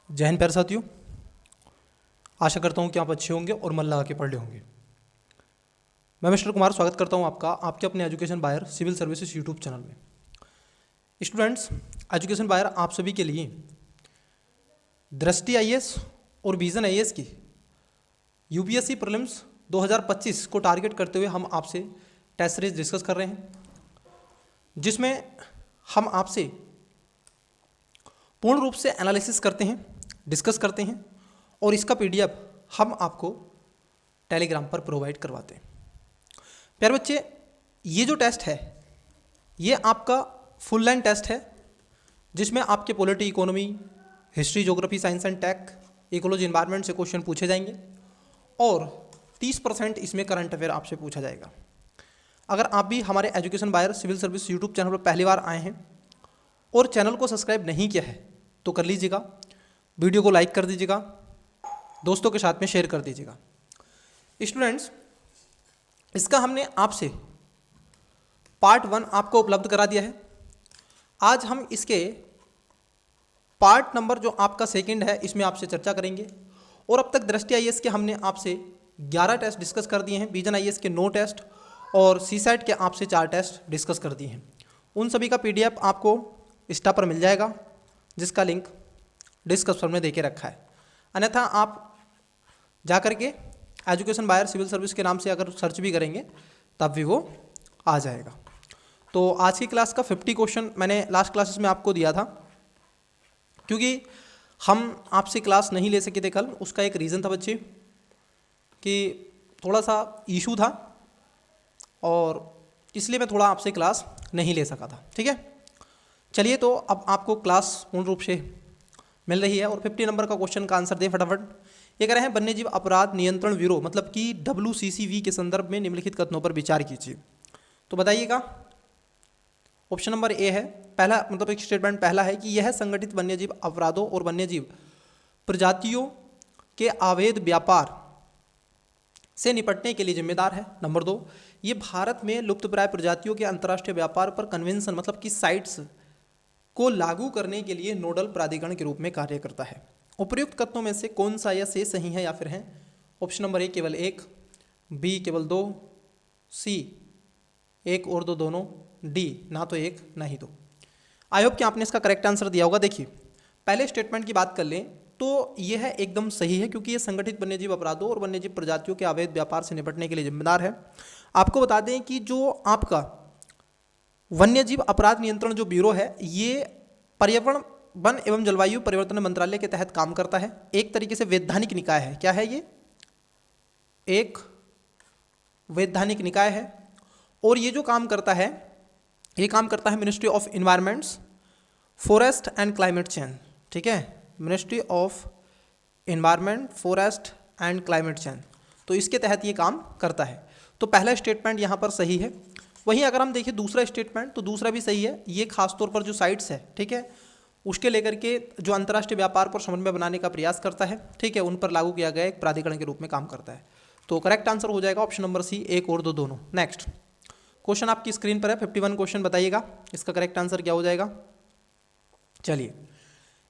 जय हिंद प्यारे साथियों। आशा करता हूँ कि आप अच्छे होंगे और मन लगा के पढ़ रहे होंगे। मैं मिस्टर कुमार स्वागत करता हूँ आपका आपके अपने एजुकेशन बायर सिविल सर्विसेज यूट्यूब चैनल में। स्टूडेंट्स, एजुकेशन बायर आप सभी के लिए दृष्टि आईएएस और विजन आईएएस की यूपीएससी प्रीलिम्स 2025 को टारगेट करते हुए हम आपसे टेस्ट सीरीज डिस्कस कर रहे हैं, जिसमें हम आपसे पूर्ण रूप से एनालिसिस करते हैं, डिस्कस करते हैं और इसका पीडीएफ हम आपको टेलीग्राम पर प्रोवाइड करवाते हैं। प्यारे बच्चे, ये जो टेस्ट है ये आपका फुल लाइन टेस्ट है, जिसमें आपके polity, economy, history, geography, science and tech, ecology, environment से क्वेश्चन पूछे जाएंगे और 30% इसमें करंट अफेयर आपसे पूछा जाएगा। अगर आप भी हमारे एजुकेशन बायर सिविल सर्विस यूट्यूब चैनल पर पहली बार आए हैं और चैनल को सब्सक्राइब नहीं किया है तो कर लीजिएगा, वीडियो को लाइक कर दीजिएगा, दोस्तों के साथ में शेयर कर दीजिएगा। स्टूडेंट्स, इसका हमने आपसे पार्ट 1 आपको उपलब्ध करा दिया है। आज हम इसके पार्ट नंबर जो आपका सेकंड है इसमें आपसे चर्चा करेंगे। और अब तक दृष्टि आईएएस के हमने आपसे 11 टेस्ट डिस्कस कर दिए हैं, विजन आईएएस के 9 टेस्ट और सीसैट के आपसे 4 टेस्ट डिस्कस कर दिए हैं। उन सभी का पीडीएफ आपको इंस्टा पर मिल जाएगा, जिसका लिंक डिस्क्रिप्शन में देके रखा है। अन्यथा आप जा करके एजुकेशन बायर सिविल सर्विस के नाम से अगर सर्च भी करेंगे तब भी वो आ जाएगा। तो आज की क्लास का 50 क्वेश्चन मैंने लास्ट क्लासेस में आपको दिया था, क्योंकि हम आपसे क्लास नहीं ले सके थे कल। उसका एक रीज़न था बच्चे कि थोड़ा सा इशू था और इसलिए मैं थोड़ा आपसे क्लास नहीं ले सका था। ठीक है, चलिए तो अब आपको क्लास पूर्ण रूप से मिल रही है और 50 नंबर का क्वेश्चन का आंसर दें फटाफट। ये कह रहे हैं वन्यजीव अपराध नियंत्रण ब्यूरो मतलब कि WCCV के संदर्भ में निम्नलिखित कथनों पर विचार कीजिए। तो बताइएगा। ऑप्शन नंबर ए है पहला, मतलब एक स्टेटमेंट पहला है कि यह संगठित वन्यजीव अपराधों और वन्यजीव प्रजातियों के अवैध व्यापार से निपटने के लिए जिम्मेदार है। नंबर 2, ये भारत में लुप्तप्राय प्रजातियों के अंतर्राष्ट्रीय व्यापार पर कन्वेंशन मतलब कि साइट्स को लागू करने के लिए नोडल प्राधिकरण के रूप में कार्य करता है। उपर्युक्त कथनों में से कौन सा या से सही है या फिर है? ऑप्शन नंबर ए केवल 1, बी केवल 2, सी 1 और 2 दोनों, डी ना तो 1 ना ही 2। आई होप कि आपने इसका करेक्ट आंसर दिया होगा। देखिए, पहले स्टेटमेंट की बात कर लें तो यह है एकदम सही है, क्योंकि यह संगठित वन्यजीव अपराधों और वन्यजीव प्रजातियों के अवैध व्यापार से निपटने के लिए जिम्मेदार है। आपको बता दें कि जो आपका वन्यजीव अपराध नियंत्रण जो ब्यूरो है ये पर्यावरण, वन एवं जलवायु परिवर्तन मंत्रालय के तहत काम करता है। एक तरीके से वैधानिक निकाय है। क्या है ये? एक वैधानिक निकाय है। और ये जो काम करता है ये काम करता है ministry of environments, forest and climate change. ठीक है, ministry of environment, forest and climate change, तो इसके तहत ये काम करता है। तो पहला स्टेटमेंट यहाँ पर सही है। वहीं अगर हम देखें दूसरा स्टेटमेंट तो दूसरा भी सही है। ये खासतौर पर जो साइट्स है, ठीक है, उसके लेकर के जो अंतर्राष्ट्रीय व्यापार पर समन्वय बनाने का प्रयास करता है, ठीक है, उन पर लागू किया गया एक प्राधिकरण के रूप में काम करता है। तो करेक्ट आंसर हो जाएगा ऑप्शन नंबर सी, 1 और 2 दोनों। नेक्स्ट क्वेश्चन आपकी स्क्रीन पर है, 51 क्वेश्चन। बताइएगा इसका करेक्ट आंसर क्या हो जाएगा। चलिए,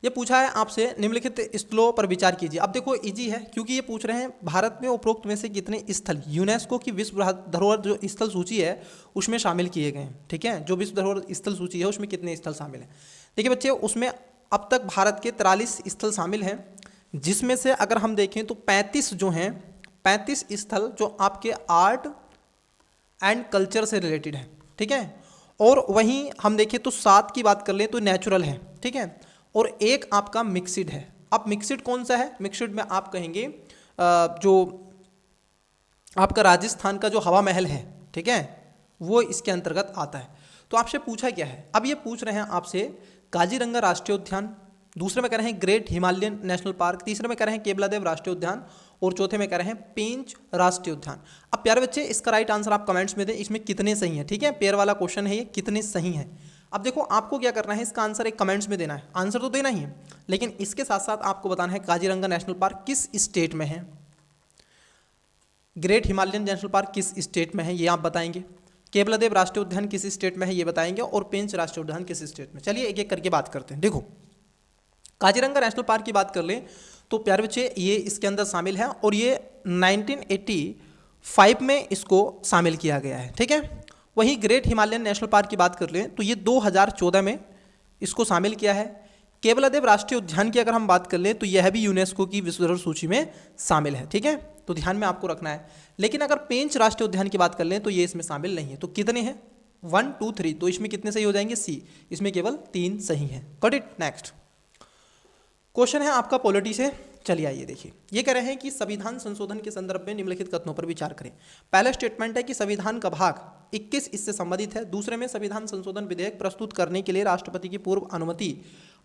ये पूछा है आपसे निम्नलिखित स्थलों पर विचार कीजिए। अब देखो इजी है, क्योंकि ये पूछ रहे हैं भारत में उपरोक्त में से कितने स्थल यूनेस्को की विश्व धरोहर जो स्थल सूची है उसमें शामिल किए गए हैं। ठीक है, जो विश्व धरोहर स्थल सूची है उसमें कितने स्थल शामिल हैं। देखिए बच्चे, उसमें अब तक भारत के 43 स्थल शामिल हैं, जिसमें से अगर हम देखें तो 35 जो हैं, 35 स्थल जो आपके आर्ट एंड कल्चर से रिलेटेड है। ठीक है, और वहीं हम देखें तो 7 की बात कर लें तो नेचुरल है। ठीक है, और एक आपका मिक्सिड है। अब मिक्सिड कौन सा है? मिक्सिड में आप कहेंगे जो आपका राजस्थान का जो हवा महल है, ठीक है, वो इसके अंतर्गत आता है। तो आपसे पूछा क्या है? अब ये पूछ रहे हैं आपसे काजीरंगा राष्ट्रीय उद्यान, दूसरे में कह रहे हैं ग्रेट हिमालयन नेशनल पार्क, तीसरे में कह रहे हैं केवलादेव राष्ट्रीय उद्यान और चौथे में कह रहे हैं पेंच राष्ट्रीय उद्यान। अब प्यारे बच्चे, इसका राइट आंसर आप कमेंट्स में दें, इसमें कितने सही हैं। ठीक है, पेयर वाला क्वेश्चन है ये, कितने सही हैं। अब देखो आपको क्या करना है, इसका आंसर एक कमेंट्स में देना है। आंसर तो देना ही है, लेकिन इसके साथ साथ आपको बताना है काजीरंगा नेशनल पार्क किस स्टेट में है, ग्रेट हिमालयन नेशनल पार्क किस स्टेट में है ये आप बताएंगे, केवलादेव राष्ट्रीय उद्यान किस स्टेट में है ये बताएंगे, और पेंच राष्ट्रीय उद्यान किस स्टेट में। चलिए एक एक करके बात करते हैं। देखो काजीरंगा नेशनल पार्क की बात कर लें तो प्यारे बच्चे ये इसके अंदर शामिल है और ये 1985 में इसको शामिल किया गया है, ठीक है। वहीं ग्रेट हिमालयन नेशनल पार्क की बात कर लें तो ये 2014 में इसको शामिल किया है। केवलादेव राष्ट्रीय उद्यान की अगर हम बात कर लें तो यह भी यूनेस्को की विश्व धरोहर सूची में शामिल है, ठीक है, तो ध्यान में आपको रखना है। लेकिन अगर पेंच राष्ट्रीय उद्यान की बात कर लें तो ये इसमें शामिल नहीं है। तो कितने हैं? 1 2 3, तो इसमें कितने सही हो जाएंगे? सी, इसमें केवल 3 सही हैं। Got it. नेक्स्ट क्वेश्चन है आपका पॉलिटी से। चलिए आइए देखिए, ये कह रहे हैं कि संविधान संशोधन के संदर्भ में निम्नलिखित कथनों पर विचार करें। पहला स्टेटमेंट है कि संविधान का भाग 21 इससे संबंधित है। दूसरे में संविधान संशोधन विधेयक प्रस्तुत करने के लिए राष्ट्रपति की पूर्व अनुमति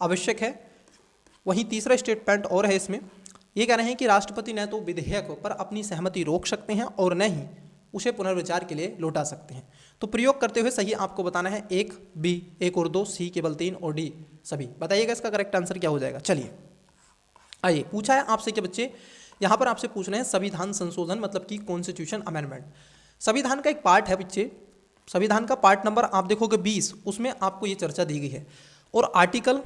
आवश्यक है। वहीं तीसरा स्टेटमेंट और है इसमें, ये कह रहे हैं कि राष्ट्रपति न तो विधेयक पर अपनी सहमति रोक सकते हैं और न ही उसे पुनर्विचार के लिए लौटा सकते हैं। तो प्रयोग करते हुए सही आपको बताना है। 1 बी, 1 और 2, सी केवल 3 और डी सभी। बताइएगा इसका करेक्ट आंसर क्या हो जाएगा। चलिए आइए, पूछा है आपसे कि बच्चे यहाँ पर आपसे पूछ रहे हैं संविधान संशोधन मतलब कि कॉन्स्टिट्यूशन अमेंडमेंट। संविधान का एक पार्ट है बच्चे, संविधान का पार्ट नंबर आप देखोगे 20, उसमें आपको ये चर्चा दी गई है। और आर्टिकल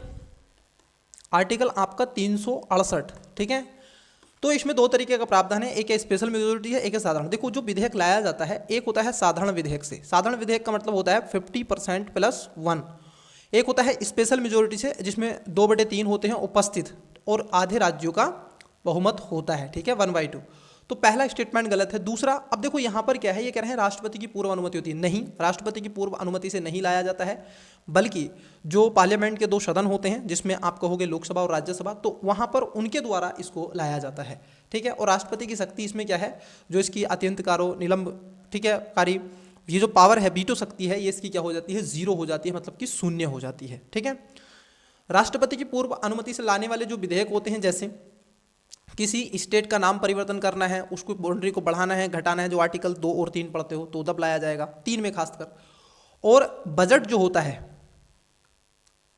आपका 368, ठीक है। तो इसमें 2 तरीके का प्रावधान है, एक है स्पेशल मेजोरिटी है, एक है साधारण। देखो जो विधेयक लाया जाता है, एक होता है साधारण विधेयक से। साधारण विधेयक का मतलब होता है 50% + 1। एक होता है स्पेशल मेजोरिटी से, जिसमें 2/3 होते हैं उपस्थित और आधे राज्यों का बहुमत होता है, ठीक है, 1/2। तो पहला स्टेटमेंट गलत है। दूसरा, अब देखो यहाँ पर क्या है, ये कह रहे हैं राष्ट्रपति की पूर्व अनुमति होती है। नहीं, राष्ट्रपति की पूर्व अनुमति से नहीं लाया जाता है, बल्कि जो पार्लियामेंट के 2 सदन होते हैं, जिसमें आप कहोगे लोकसभा और राज्यसभा, तो वहाँ पर उनके द्वारा इसको लाया जाता है, ठीक है। और राष्ट्रपति की शक्ति इसमें क्या है, जो इसकी अत्यंतकारो निलंब, ठीक है, कारी, ये जो पावर है, वीटो शक्ति है, ये इसकी क्या हो जाती है, 0 हो जाती है, मतलब कि शून्य हो जाती है, ठीक है। राष्ट्रपति की पूर्व अनुमति से लाने वाले जो विधेयक होते हैं, जैसे किसी स्टेट का नाम परिवर्तन करना है, उसको बाउंड्री को बढ़ाना है, घटाना है, जो आर्टिकल 2 और 3 पढ़ते हो, तो तब लाया जाएगा, 3 में खासकर। और बजट जो होता है,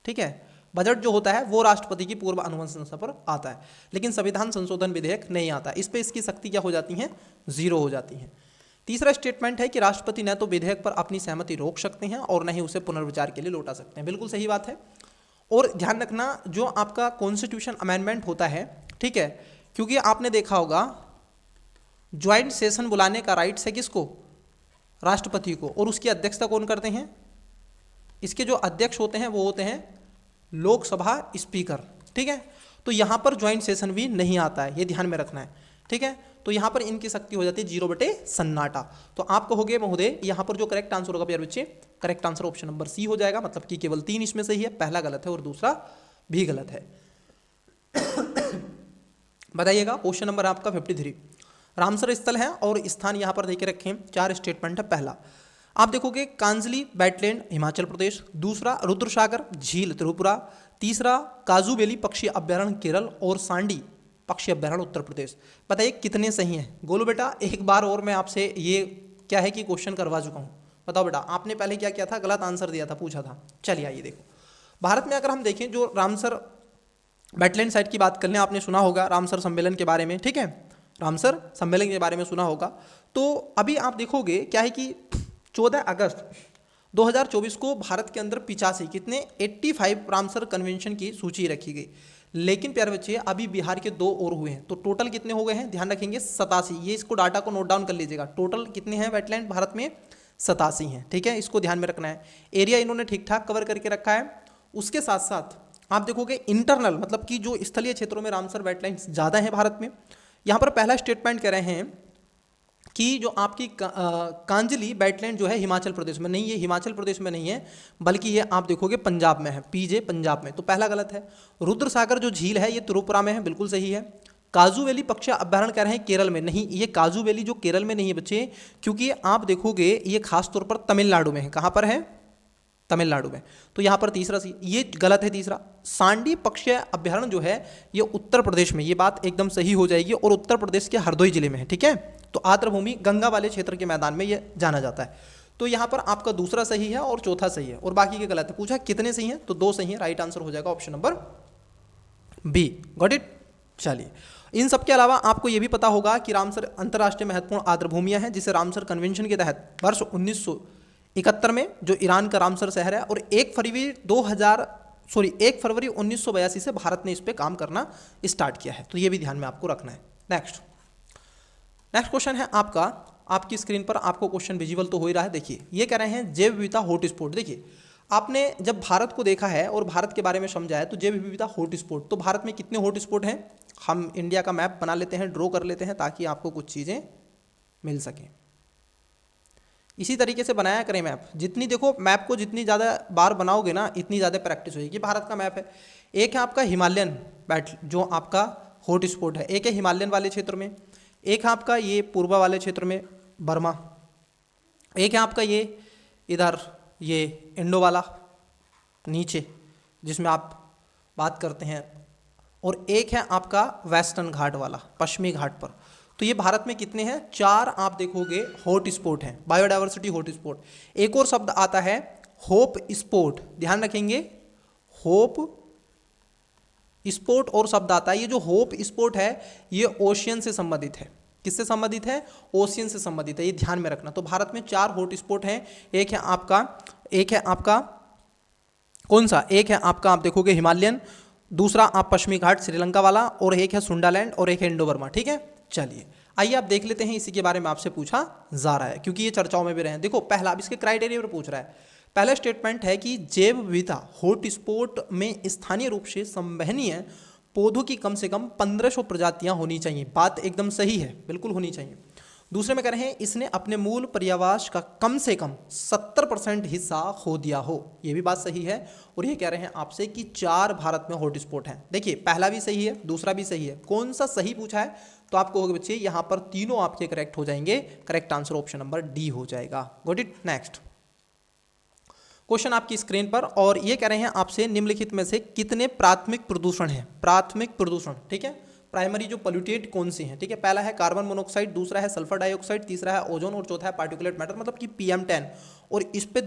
ठीक है, बजट जो होता है वो राष्ट्रपति की पूर्व अनुमति पर आता है, लेकिन संविधान संशोधन विधेयक नहीं आता। इस पर इसकी शक्ति क्या हो जाती है, 0 हो जाती है। तीसरा स्टेटमेंट है कि राष्ट्रपति न तो विधेयक पर अपनी सहमति रोक सकते हैं और न ही उसे पुनर्विचार के लिए लौटा सकते हैं। बिल्कुल सही बात है। और ध्यान रखना, जो आपका कॉन्स्टिट्यूशन अमेंडमेंट होता है, ठीक है, क्योंकि आपने देखा होगा ज्वाइंट सेशन बुलाने का राइट्स है किसको, राष्ट्रपति को, और उसकी अध्यक्षता कौन करते हैं, इसके जो अध्यक्ष होते हैं वो होते हैं लोकसभा स्पीकर, ठीक है। तो यहाँ पर ज्वाइंट सेशन भी नहीं आता है, ये ध्यान में रखना है, ठीक है। तो यहाँ पर इनकी शक्ति हो जाती है 0/सन्नाटा। तो आप कहोगे महोदय यहाँ पर जो करेक्ट आंसर होगा प्यारे बच्चे, correct answer option number C हो जाएगा, मतलब कि केवल 3 इसमें सही है, पहला गलत है और दूसरा भी गलत है। बताइएगा क्वेश्चन नंबर आपका 53। रामसर स्थल है और स्थान यहाँ पर देखे रखें, 4 स्टेटमेंट है। पहला आप देखोगे कांजली वेटलैंड हिमाचल प्रदेश, दूसरा रुद्रसागर झील त्रिपुरा, तीसरा काजूबेली पक्षी अभ्यारण्य केरल और सांडी पक्षी अभ्यारण्य उत्तर प्रदेश। बताइए कितने सही हैं। गोलू बेटा एक बार और मैं आपसे ये क्या है कि क्वेश्चन करवा चुका हूँ। बताओ बेटा, आपने पहले क्या किया था, गलत आंसर दिया था, पूछा था। चलिए आइए देखो, भारत में अगर हम देखें जो रामसर वेटलैंड साइट की बात कर लें, आपने सुना होगा रामसर सम्मेलन के बारे में, ठीक है, रामसर सम्मेलन के बारे में सुना होगा। तो अभी आप देखोगे क्या है कि 14 अगस्त 2024 को भारत के अंदर 85 रामसर कन्वेंशन की सूची रखी गई। लेकिन प्यारे बच्चे अभी बिहार के 2 और हुए हैं, तो टोटल कितने हो गए हैं, ध्यान रखेंगे 87। ये इसको डाटा को नोट डाउन कर लीजिएगा, टोटल कितने हैं वेटलैंड भारत में, 87 हैं, ठीक है, इसको ध्यान में रखना है। एरिया इन्होंने ठीक ठाक कवर करके रखा है। उसके साथ साथ आप देखोगे इंटरनल, मतलब कि जो स्थलीय क्षेत्रों में रामसर वेटलैंड्स ज़्यादा हैं भारत में। यहाँ पर पहला स्टेटमेंट कह रहे हैं कि जो आपकी कांजली वेटलैंड जो है हिमाचल प्रदेश में नहीं, ये हिमाचल प्रदेश में नहीं है, बल्कि ये आप देखोगे पंजाब में है, पीजे पंजाब में, तो पहला गलत है। रुद्रसागर जो झील है ये त्रिपुरा में है, बिल्कुल सही है। काजूवेली पक्षी अभ्यारण्य कह रहे हैं केरल में, नहीं, ये काजूवेली जो केरल में नहीं है बच्चे, क्योंकि आप देखोगे ये खास तौर पर तमिलनाडु में है। कहाँ पर है, तमिलनाडु में। तो यहाँ पर तीसरा सी, ये गलत है। तीसरा सांडी पक्षी अभ्यारण्य जो है ये उत्तर प्रदेश में, ये बात एकदम सही हो जाएगी, और उत्तर प्रदेश के हरदोई जिले में है, ठीक है। तो आर्द्रभूमि गंगा वाले क्षेत्र के मैदान में ये जाना जाता है। तो यहाँ पर आपका दूसरा सही है और चौथा सही है, और बाकी के गलत है। पूछा कितने सही हैं, तो 2 सही है, राइट आंसर हो जाएगा option number B. Got it. चलिए, इन सब के अलावा आपको ये भी पता होगा कि रामसर अंतर्राष्ट्रीय महत्वपूर्ण आर्द्रभूमियां हैं, जिसे रामसर कन्वेंशन के तहत वर्ष 1971 में जो ईरान का रामसर शहर है, और 1 फरवरी सॉरी 1 फरवरी 1982 से भारत ने इस पर काम करना स्टार्ट किया है, तो ये भी ध्यान में आपको रखना है। नेक्स्ट क्वेश्चन है आपका, आपकी स्क्रीन पर आपको क्वेश्चन विजिबल तो हो ही रहा है। देखिए ये कह रहे हैं जैव विविधता हॉटस्पॉट। देखिए आपने जब भारत को देखा है और भारत के बारे में समझा है तो जैव विविधता हॉटस्पॉट, तो भारत में कितने हॉटस्पॉट हैं, हम इंडिया का मैप बना लेते हैं, ड्रॉ कर लेते हैं ताकि आपको कुछ चीज़ें मिल सकें। इसी तरीके से बनाया करें मैप, जितनी देखो मैप को जितनी ज़्यादा बार बनाओगे ना इतनी ज़्यादा प्रैक्टिस होगी। भारत का मैप है, एक है आपका हिमालयन बेल्ट जो आपका हॉट स्पॉट है, एक है हिमालयन वाले क्षेत्र में, एक है आपका ये पूर्वा वाले क्षेत्र में बर्मा, एक है आपका ये इधर ये इंडो वाला नीचे जिसमें आप बात करते हैं, और एक है आपका वेस्टर्न घाट वाला पश्चिमी घाट पर। तो ये भारत में कितने हैं, 4 आप देखोगे हॉट स्पॉट हैं, बायोडाइवर्सिटी हॉट स्पॉट। एक और शब्द आता है होप स्पॉट, ध्यान रखेंगे होप स्पॉट और शब्द आता है। ये जो होप स्पॉट है ये ओशियन से संबंधित है, किससे संबंधित है, ओशियन से संबंधित है, ये ध्यान में रखना। तो भारत में 4 हॉट स्पॉट हैं, एक है आपका कौन सा, एक है आपका आप देखोगे हिमालयन, दूसरा आप पश्चिमी घाट श्रीलंका वाला, और एक है सुंडालैंड और एक है इंडो बर्मा। ठीक है, चलिए आइए आप देख लेते हैं, इसी के बारे में आपसे पूछा जा रहा है क्योंकि ये चर्चाओं में भी रहे हैं। देखो पहला अब इसके क्राइटेरिया पर पूछ रहा है। पहला स्टेटमेंट है कि जैव विविधता हॉट स्पॉट में स्थानीय रूप से संवहनीय पौधों की कम से कम 1500 प्रजातियां होनी चाहिए। बात एकदम सही है, बिल्कुल होनी चाहिए। दूसरे में कह रहे हैं इसने अपने मूल पर्यावास का कम से कम 70% हिस्सा खो दिया हो, ये भी बात सही है। और ये कह रहे हैं आपसे कि 4 भारत में हॉट स्पॉट हैं। देखिए पहला भी सही है, दूसरा भी सही है, कौन सा सही पूछा है, तो आपको होगा बच्चे यहाँ पर तीनों आपके करेक्ट हो जाएंगे। Correct answer option number D हो जाएगा। Got it. नेक्स्ट क्वेश्चन आपकी स्क्रीन पर, और ये कह रहे हैं आपसे निम्नलिखित में से कितने प्राथमिक प्रदूषण हैं, प्राथमिक प्रदूषण, ठीक है, प्राइमरी जो पोल्यूटेड कौन से हैं। ठीक है, पहला है कार्बन मोनोऑक्साइड, दूसरा है सल्फर डाइऑक्साइड, तीसरा है ओजोन और चौथा है पार्टिकुलेट मैटर मतलब कि PM10। और इस पे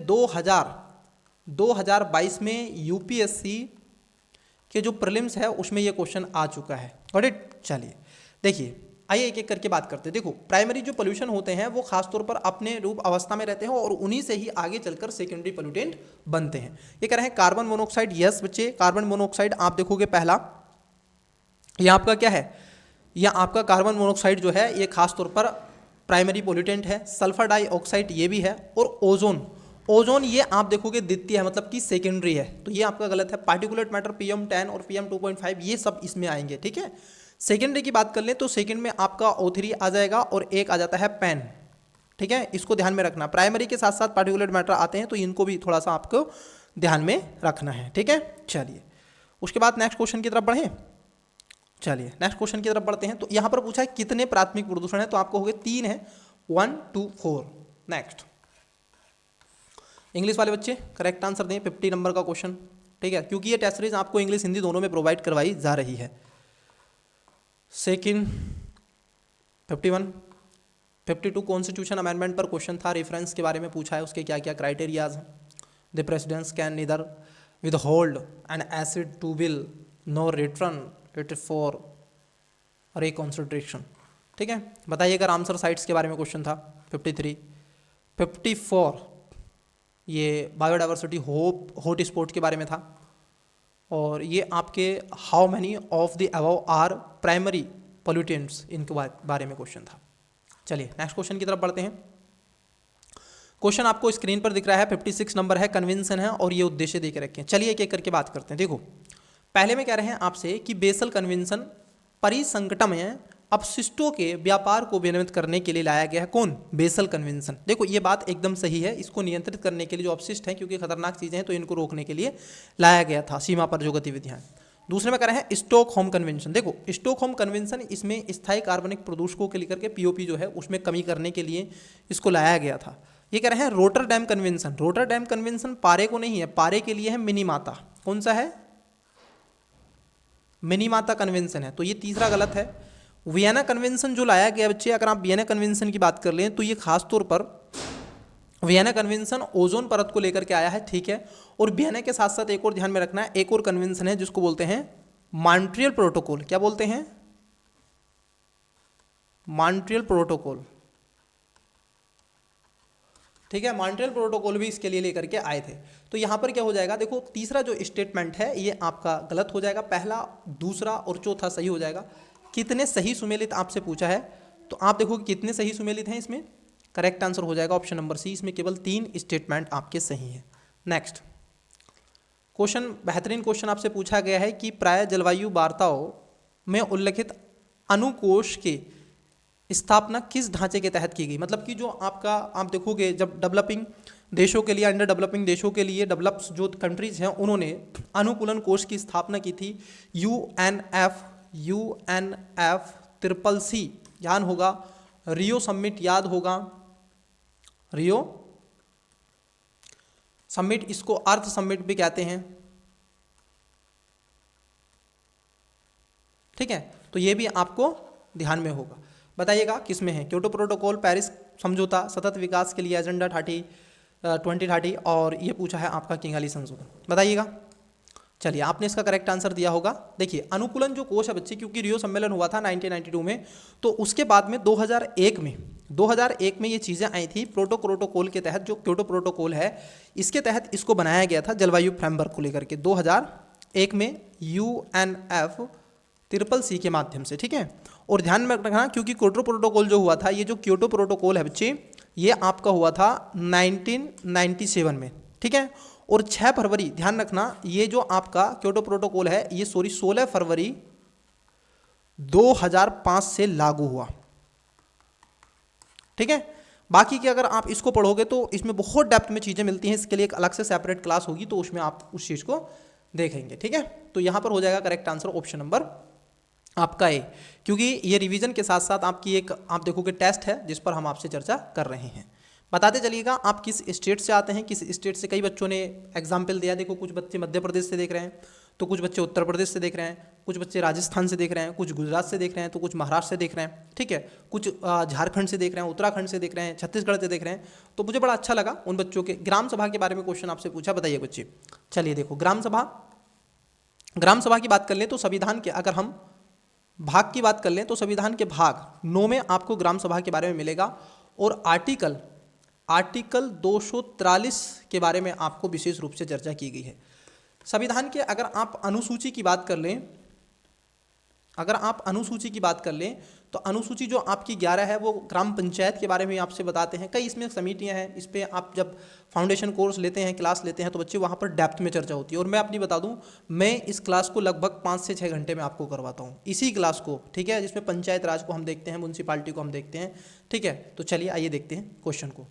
2022 में यूपीएससी के जो प्रीलिम्स है उसमें ये क्वेश्चन आ चुका है। Got it. चलिए देखिए आइए एक एक करके बात करते हैं। देखो प्राइमरी जो पोल्यूशन होते हैं वो खासतौर पर अपने रूप अवस्था में रहते हैं और उन्हीं से ही आगे चलकर सेकेंडरी पोल्यूटेंट बनते हैं। ये कह रहे हैं कार्बन मोनोऑक्साइड, यस बच्चे कार्बन मोनोऑक्साइड आप देखोगे पहला ये आपका क्या है, यह आपका कार्बन मोनोऑक्साइड जो है ये खासतौर पर प्राइमरी पोल्यूटेंट है। सल्फर डाइऑक्साइड ये भी है, और ओजोन ये आप देखोगे द्वितीय है मतलब कि सेकेंडरी है, तो ये आपका गलत है। पार्टिकुलेट मैटर PM10 और PM2.5 ये सब इसमें आएंगे। ठीक है, सेकेंडरी की बात कर लें तो सेकेंड में आपका O3 आ जाएगा और एक आ जाता है पैन। ठीक है, इसको ध्यान में रखना। प्राइमरी के साथ साथ पार्टिकुलेट मैटर आते हैं तो इनको भी थोड़ा सा आपको ध्यान में रखना है। ठीक है, चलिए उसके बाद नेक्स्ट क्वेश्चन की तरफ बढ़ें। चलिए नेक्स्ट क्वेश्चन की तरफ बढ़ते हैं। तो यहाँ पर पूछा है कितने प्राथमिक प्रदूषण है, तो आपको हो गए 3 है, 1 2 4। नेक्स्ट इंग्लिश वाले बच्चे करेक्ट आंसर दें, 50 नंबर का क्वेश्चन। ठीक है, क्योंकि ये टेस्ट सीरीज आपको इंग्लिश हिंदी दोनों में प्रोवाइड करवाई जा रही है। सेकंड 51 52 कॉन्स्टिट्यूशन अमेंडमेंट पर क्वेश्चन था, रेफरेंस के बारे में पूछा है, उसके क्या क्या क्राइटेरियाज हैं। The presidents can neither withhold an assent to bill no return it for reconsideration. ठीक है, बताइएगा रामसर साइट्स के बारे में क्वेश्चन था। 53 54 ये बायोडाइवर्सिटी हॉट स्पॉट के बारे में था, और ये आपके how many of the above are primary pollutants इनके बारे में क्वेश्चन था। चलिए नेक्स्ट क्वेश्चन की तरफ बढ़ते हैं। क्वेश्चन आपको स्क्रीन पर दिख रहा है, 56 नंबर है, कन्वेंशन है और ये उद्देश्य दे के रखे हैं। चलिए एक एक करके बात करते हैं। देखो पहले में कह रहे हैं आपसे कि बेसल कन्वेंशन परिसंकट में अपशिष्टों के व्यापार को विनियमित करने के लिए लाया गया है। कौन, बेसल कन्वेंशन। देखो ये बात एकदम सही है, इसको नियंत्रित करने के लिए जो अपशिष्ट हैं क्योंकि खतरनाक चीज़ें हैं तो इनको रोकने के लिए लाया गया था, सीमा पर जो गतिविधियां। दूसरे में कह रहे हैं स्टॉकहोम कन्वेंशन। देखो स्टॉकहोम कन्वेंशन इसमें स्थायी कार्बनिक प्रदूषकों के लेकर के POP जो है उसमें कमी करने के लिए इसको लाया गया था। ये कह रहे हैं रोटरडैम कन्वेंशन। रोटरडैम कन्वेंशन पारे को नहीं है, पारे के लिए है मिनीमाता। कौन सा है, मिनीमाता कन्वेंशन है, तो ये तीसरा गलत है। वियना कन्वेंशन जो लाया गया बच्चे, अगर आप वियना कन्वेंशन की बात कर लें तो ये खास तौर पर वियना कन्वेंशन ओजोन परत को लेकर के आया है। ठीक है, और वियना के साथ साथ एक और ध्यान में रखना है, एक और कन्वेंशन है जिसको बोलते हैं मॉन्ट्रियल प्रोटोकॉल। क्या बोलते हैं, मॉन्ट्रियल प्रोटोकॉल। ठीक है, मॉन्ट्रियल प्रोटोकॉल भी इसके लिए लेकर के आए थे। तो यहाँ पर क्या हो जाएगा, देखो तीसरा जो स्टेटमेंट है ये आपका गलत हो जाएगा, पहला, दूसरा और चौथा सही हो जाएगा। कितने सही सुमेलित आपसे पूछा है, तो आप देखो कितने सही सुमेलित हैं इसमें, करेक्ट आंसर हो जाएगा ऑप्शन नंबर सी, इसमें केवल 3 स्टेटमेंट आपके सही हैं। नेक्स्ट क्वेश्चन, बेहतरीन क्वेश्चन आपसे पूछा गया है कि प्राय जलवायु वार्ताओं में उल्लिखित अनुकोष की स्थापना किस ढांचे के तहत की गई। मतलब कि जो आपका आप देखोगे जब डेवलपिंग देशों के लिए, अंडर डेवलपिंग देशों के लिए, डेवलप्स जो कंट्रीज हैं उन्होंने अनुकूलन कोष की स्थापना की थी, UNF ट्रिपल सी याद होगा, रियो समिट याद होगा, रियो समिट, इसको अर्थ समिट भी कहते हैं, ठीक है। तो ये भी आपको ध्यान में होगा। बताइएगा किस में है, क्योटो प्रोटोकॉल, पेरिस समझौता, सतत विकास के लिए एजेंडा 2030 और ये पूछा है आपका किगाली संशोधन। बताइएगा, चलिए आपने इसका करेक्ट आंसर दिया होगा। देखिए अनुकूलन जो कोष है बच्चे, क्योंकि रियो सम्मेलन हुआ था 1992 में, तो उसके बाद में 2001 में ये चीज़ें आई थी प्रोटोकॉल के तहत, जो क्योटो प्रोटोकॉल है इसके तहत इसको बनाया गया था जलवायु फ्रेमवर्क को लेकर के 2001 में UNF ट्रिपल सी के माध्यम से, ठीक है। और ध्यान में रखना क्योंकि क्योटो प्रोटोकॉल जो हुआ था, ये जो क्योटो प्रोटोकॉल है बच्चे ये आपका हुआ था 1997 में, ठीक है। और 6 फरवरी ध्यान रखना, ये जो आपका क्योटो प्रोटोकॉल है ये 16 फरवरी 2005 से लागू हुआ, ठीक है। बाकी की अगर आप इसको पढ़ोगे तो इसमें बहुत डेप्थ में चीज़ें मिलती हैं, इसके लिए एक अलग से सेपरेट क्लास होगी तो उसमें आप उस चीज़ को देखेंगे, ठीक है। तो यहाँ पर हो जाएगा करेक्ट आंसर ऑप्शन नंबर आपका ए, क्योंकि ये रिवीजन के साथ साथ आपकी एक आप देखोगे टेस्ट है जिस पर हम आपसे चर्चा कर रहे हैं। बताते चलिएगा आप किस स्टेट से आते हैं, किस स्टेट से, कई बच्चों ने एग्जाम्पल दिया, देखो कुछ बच्चे मध्य प्रदेश से देख रहे हैं, तो कुछ बच्चे उत्तर प्रदेश से देख रहे हैं, कुछ बच्चे राजस्थान से देख रहे हैं, कुछ गुजरात से देख रहे हैं, तो कुछ महाराष्ट्र से देख रहे हैं, ठीक है, कुछ झारखंड से देख रहे हैं, उत्तराखंड से देख रहे हैं, छत्तीसगढ़ से देख रहे हैं। तो मुझे बड़ा अच्छा लगा उन बच्चों के। ग्राम सभा के बारे में क्वेश्चन आपसे पूछा, बताइए बच्चे। चलिए देखो ग्राम सभा की बात कर लें तो संविधान के, अगर हम भाग की बात कर लें तो संविधान के भाग 9 में आपको ग्राम सभा के बारे में मिलेगा, और आर्टिकल 243 के बारे में आपको विशेष रूप से चर्चा की गई है। संविधान के अगर आप अनुसूची की बात कर लें, तो अनुसूची जो आपकी 11 है वो ग्राम पंचायत के बारे में आपसे बताते हैं। कई इसमें समितियां हैं, इस पर आप जब फाउंडेशन कोर्स लेते हैं, क्लास लेते हैं, तो बच्चे वहाँ पर डेप्थ में चर्चा होती है। और मैं अपनी बता दूं, मैं इस क्लास को लगभग 5 से 6 घंटे में आपको करवाता हूँ, इसी क्लास को, ठीक है, जिसमें पंचायत राज को हम देखते हैं, म्यूनसिपालिटी को हम देखते हैं, ठीक है। तो चलिए आइए देखते हैं क्वेश्चन को।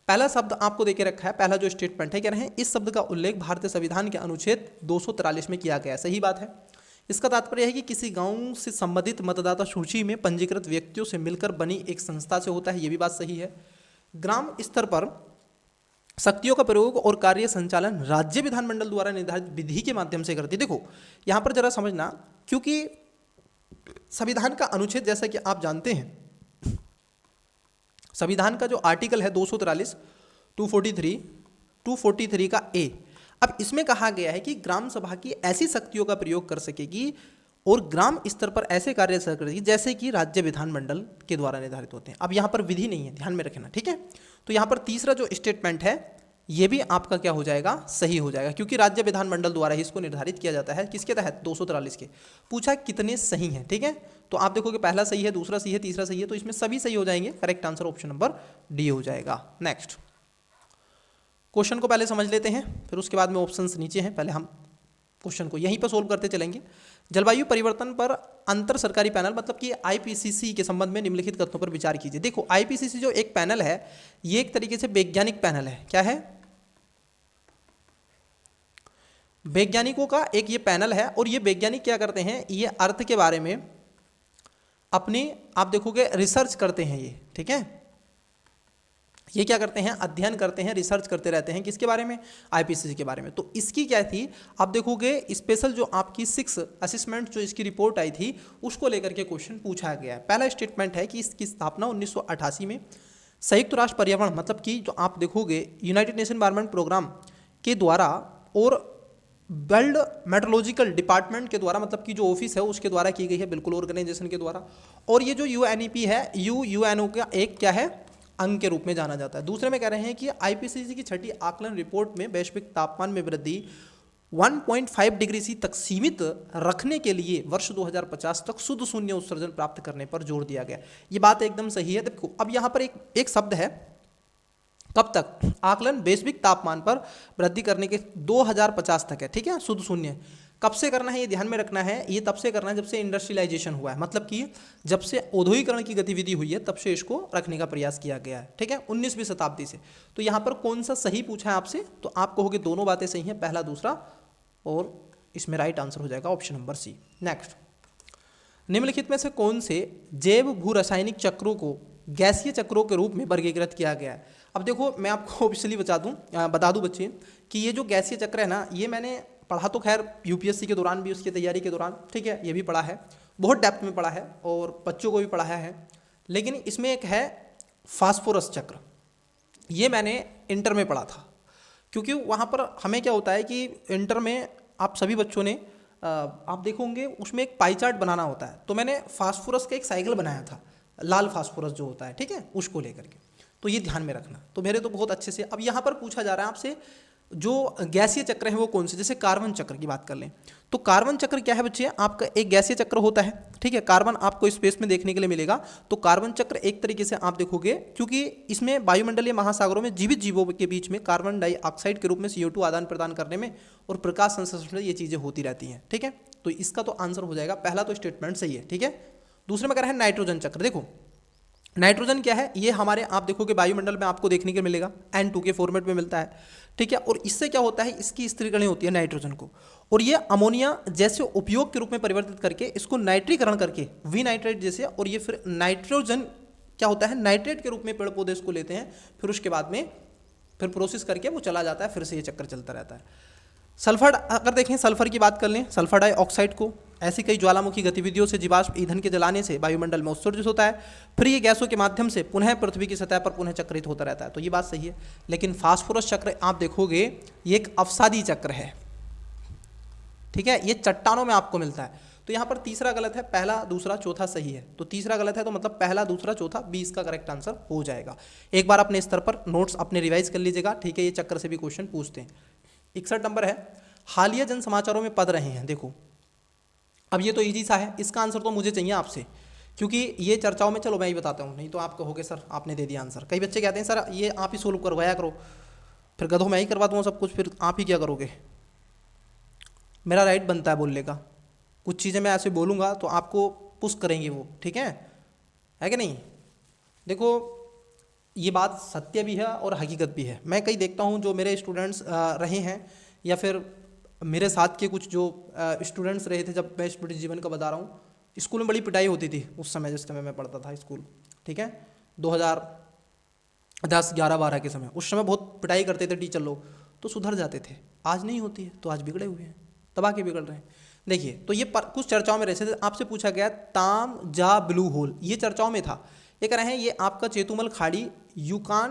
पहला शब्द आपको देके रखा है, पहला जो स्टेटमेंट है, कह रहे हैं इस शब्द का उल्लेख भारतीय संविधान के अनुच्छेद 243 में किया गया है। सही बात है। इसका तात्पर्य है कि किसी गांव से संबंधित मतदाता सूची में पंजीकृत व्यक्तियों से मिलकर बनी एक संस्था से होता है, ये भी बात सही है। ग्राम स्तर पर शक्तियों का प्रयोग और कार्य संचालन राज्य विधानमंडल द्वारा निर्धारित विधि के माध्यम से करती है। देखो यहाँ पर जरा समझना, क्योंकि संविधान का अनुच्छेद जैसा कि आप जानते हैं, संविधान का जो आर्टिकल है 243, 243 का ए, अब इसमें कहा गया है कि ग्राम सभा की ऐसी शक्तियों का प्रयोग कर सकेगी और ग्राम स्तर पर ऐसे कार्य करेगी जैसे कि राज्य विधानमंडल के द्वारा निर्धारित होते हैं। अब यहाँ पर विधि नहीं है, ध्यान में रखना, ठीक है। तो यहाँ पर तीसरा जो स्टेटमेंट है ये भी आपका क्या हो जाएगा, सही हो जाएगा, क्योंकि राज्य विधानमंडल द्वारा ही इसको निर्धारित किया जाता है। किसके तहत, 243 के। पूछा कितने सही हैं, ठीक है। तो आप देखोगे पहला सही है, दूसरा सही है, तीसरा सही है, तो इसमें सभी सही हो जाएंगे। Correct answer option number D हो जाएगा। नेक्स्ट क्वेश्चन को पहले समझ लेते हैं, फिर उसके बाद में ऑप्शंस नीचे हैं, पहले हम क्वेश्चन को यहीं पर सोल्व करते चलेंगे। जलवायु परिवर्तन पर अंतर सरकारी पैनल, मतलब कि IPCC के संबंध में निम्नलिखित कथनों पर विचार कीजिए। देखो IPCC जो एक पैनल है, ये एक तरीके से वैज्ञानिक पैनल है। क्या है, वैज्ञानिकों का एक ये पैनल है, और ये वैज्ञानिक क्या करते हैं, ये अर्थ के बारे में अपनी आप देखोगे रिसर्च करते हैं ये, ठीक है। ये क्या करते हैं, अध्ययन करते हैं, रिसर्च करते रहते हैं, किसके बारे में, IPCC के बारे में। तो इसकी क्या थी, आप देखोगे स्पेशल जो आपकी 6 असेसमेंट जो इसकी रिपोर्ट आई थी उसको लेकर के क्वेश्चन पूछा गया है। पहला स्टेटमेंट है कि इसकी स्थापना 1988 में संयुक्त राष्ट्र पर्यावरण, मतलब कि जो आप देखोगे यूनाइटेड नेशन एनवायरनमेंट प्रोग्राम के द्वारा और वर्ल्ड मेट्रोलॉजिकल डिपार्टमेंट के द्वारा, मतलब कि जो ऑफिस है उसके द्वारा की गई है, बिल्कुल ऑर्गेनाइजेशन के द्वारा। और ये जो UNEP है, UNO का एक क्या है, अंग के रूप में जाना जाता है। दूसरे में कह रहे हैं कि आईपीसीसी की छठी आकलन रिपोर्ट में वैश्विक तापमान में वृद्धि 1.5 डिग्री सी तक सीमित रखने के लिए वर्ष 2050 तक शुद्ध शून्य उत्सर्जन प्राप्त करने पर जोर दिया गया। ये बात एकदम सही है। देखो अब यहाँ पर एक शब्द है, कब तक? आकलन वैश्विक तापमान पर वृद्धि करने के 2050 तक है, ठीक है, शुद्ध शून्य। कब से करना है ये ध्यान में रखना है, ये तब से करना है जब से इंडस्ट्रियलाइजेशन हुआ है, मतलब कि जब से औद्योगिकरण की गतिविधि हुई है तब से इसको रखने का प्रयास किया गया है, ठीक है, 19वीं शताब्दी से। तो यहाँ पर कौन सा सही पूछा है आपसे, तो आप कहोगे दोनों बातें सही हैं, पहला दूसरा, और इसमें राइट आंसर हो जाएगा ऑप्शन नंबर सी। नेक्स्ट, निम्नलिखित में से कौन से जैव भू रासायनिक चक्रों को गैसीय चक्रों के रूप में वर्गीकृत किया गया है? अब देखो मैं आपको ऑब्वियसली बता दूं बच्चे कि ये जो गैसीय चक्र है ना, ये मैंने पढ़ा तो खैर यूपीएससी के दौरान भी, उसकी तैयारी के दौरान, ठीक है, ये भी पढ़ा है, बहुत डेप्थ में पढ़ा है और बच्चों को भी पढ़ाया है। लेकिन इसमें एक है फास्फोरस चक्र, ये मैंने इंटर में पढ़ा था, क्योंकि वहाँ पर हमें क्या होता है कि इंटर में आप सभी बच्चों ने आप देखोगे उसमें एक पाई चार्ट बनाना होता है, तो मैंने फास्फोरस का एक साइकिल बनाया था, लाल फास्फोरस जो होता है, ठीक है, उसको लेकर के, तो ये ध्यान में रखना। तो मेरे तो बहुत अच्छे से। अब यहाँ पर पूछा जा रहा है आपसे जो गैसीय चक्र है वो कौन से, जैसे कार्बन चक्र की बात कर लें तो कार्बन चक्र क्या है बच्चे, आपका एक गैसीय चक्र होता है, ठीक है, कार्बन आपको स्पेस में देखने के लिए मिलेगा। तो कार्बन चक्र एक तरीके से आप देखोगे, क्योंकि इसमें वायुमंडलीय महासागरों में जीवित जीवों के बीच में कार्बन डाइऑक्साइड के रूप में CO2 आदान प्रदान करने में और प्रकाश संश्लेषण ये चीज़ें होती रहती हैं, ठीक है। तो इसका तो आंसर हो जाएगा, पहला तो स्टेटमेंट सही है, ठीक है। दूसरे में कह रहा है नाइट्रोजन चक्र। देखो नाइट्रोजन क्या है, ये हमारे आप देखोगे वायुमंडल में आपको देखने को मिलेगा, N2 के फॉर्मेट में मिलता है, ठीक है। और इससे क्या होता है, इसकी स्थिरीकरण होती है नाइट्रोजन को, और ये अमोनिया जैसे उपयोग के रूप में परिवर्तित करके इसको नाइट्रीकरण करके विनाइट्रेट जैसे, और ये फिर नाइट्रोजन क्या होता है, नाइट्रेट के रूप में पेड़ पौधे इसको लेते हैं, फिर उसके बाद में फिर प्रोसेस करके वो चला जाता है, फिर से ये चक्कर चलता रहता है। सल्फर, अगर देखें सल्फर की बात कर लें, सल्फर डाइऑक्साइड को ऐसी कई ज्वालामुखी गतिविधियों से जीवाश्म ईंधन के जलाने से वायुमंडल में उत्सर्जित होता है, फिर ये गैसों के माध्यम से पुनः पृथ्वी की सतह पर पुनः चक्रित होता रहता है, तो ये बात सही है। लेकिन फास्फोरस चक्र आप देखोगे ये एक अवसादी चक्र है, ठीक है, ये चट्टानों में आपको मिलता है। तो यहाँ पर तीसरा गलत है, पहला दूसरा चौथा सही है, तो तीसरा गलत है, तो मतलब पहला दूसरा चौथा 20 का करेक्ट आंसर हो जाएगा। एक बार अपने स्तर पर नोट्स अपने रिवाइज कर लीजिएगा, ठीक है, ये चक्र से भी क्वेश्चन पूछते हैं। 61 नंबर है, हालिया जन समाचारों में पद रहे हैं। देखो अब ये तो इजी सा है, इसका आंसर तो मुझे चाहिए आपसे, क्योंकि ये चर्चाओं में, चलो मैं ही बताता हूँ, नहीं तो आप कहोगे सर आपने दे दिया आंसर। कई बच्चे कहते हैं सर ये आप ही सोल्व करवाया करो, फिर गधों मैं ही करवा दूँगा सब कुछ, फिर आप ही क्या करोगे। मेरा राइट बनता है बोलने का, कुछ चीज़ें मैं ऐसे बोलूँगा तो आपको पुश करेंगे वो, ठीक है कि नहीं। देखो ये बात सत्य भी है और हकीकत भी है। मैं कई देखता हूँ जो मेरे स्टूडेंट्स रहे हैं, या फिर मेरे साथ के कुछ जो स्टूडेंट्स रहे थे, जब मैं स्टूडेंट जीवन का बता रहा हूँ, स्कूल में बड़ी पिटाई होती थी उस समय, जिस समय मैं पढ़ता था स्कूल, ठीक है, 2010, 11, 12 के समय, उस समय बहुत पिटाई करते थे टीचर लोग, तो सुधर जाते थे। आज नहीं होती है, तो आज बिगड़े हुए हैं, तबाह के बिगड़ रहे हैं। देखिए तो ये कुछ चर्चाओं में रहे थे, आपसे पूछा गया ताम जा ब्लू होल, ये चर्चाओं में था। ये कह रहे हैं ये आपका चेतुमल खाड़ी, यूकान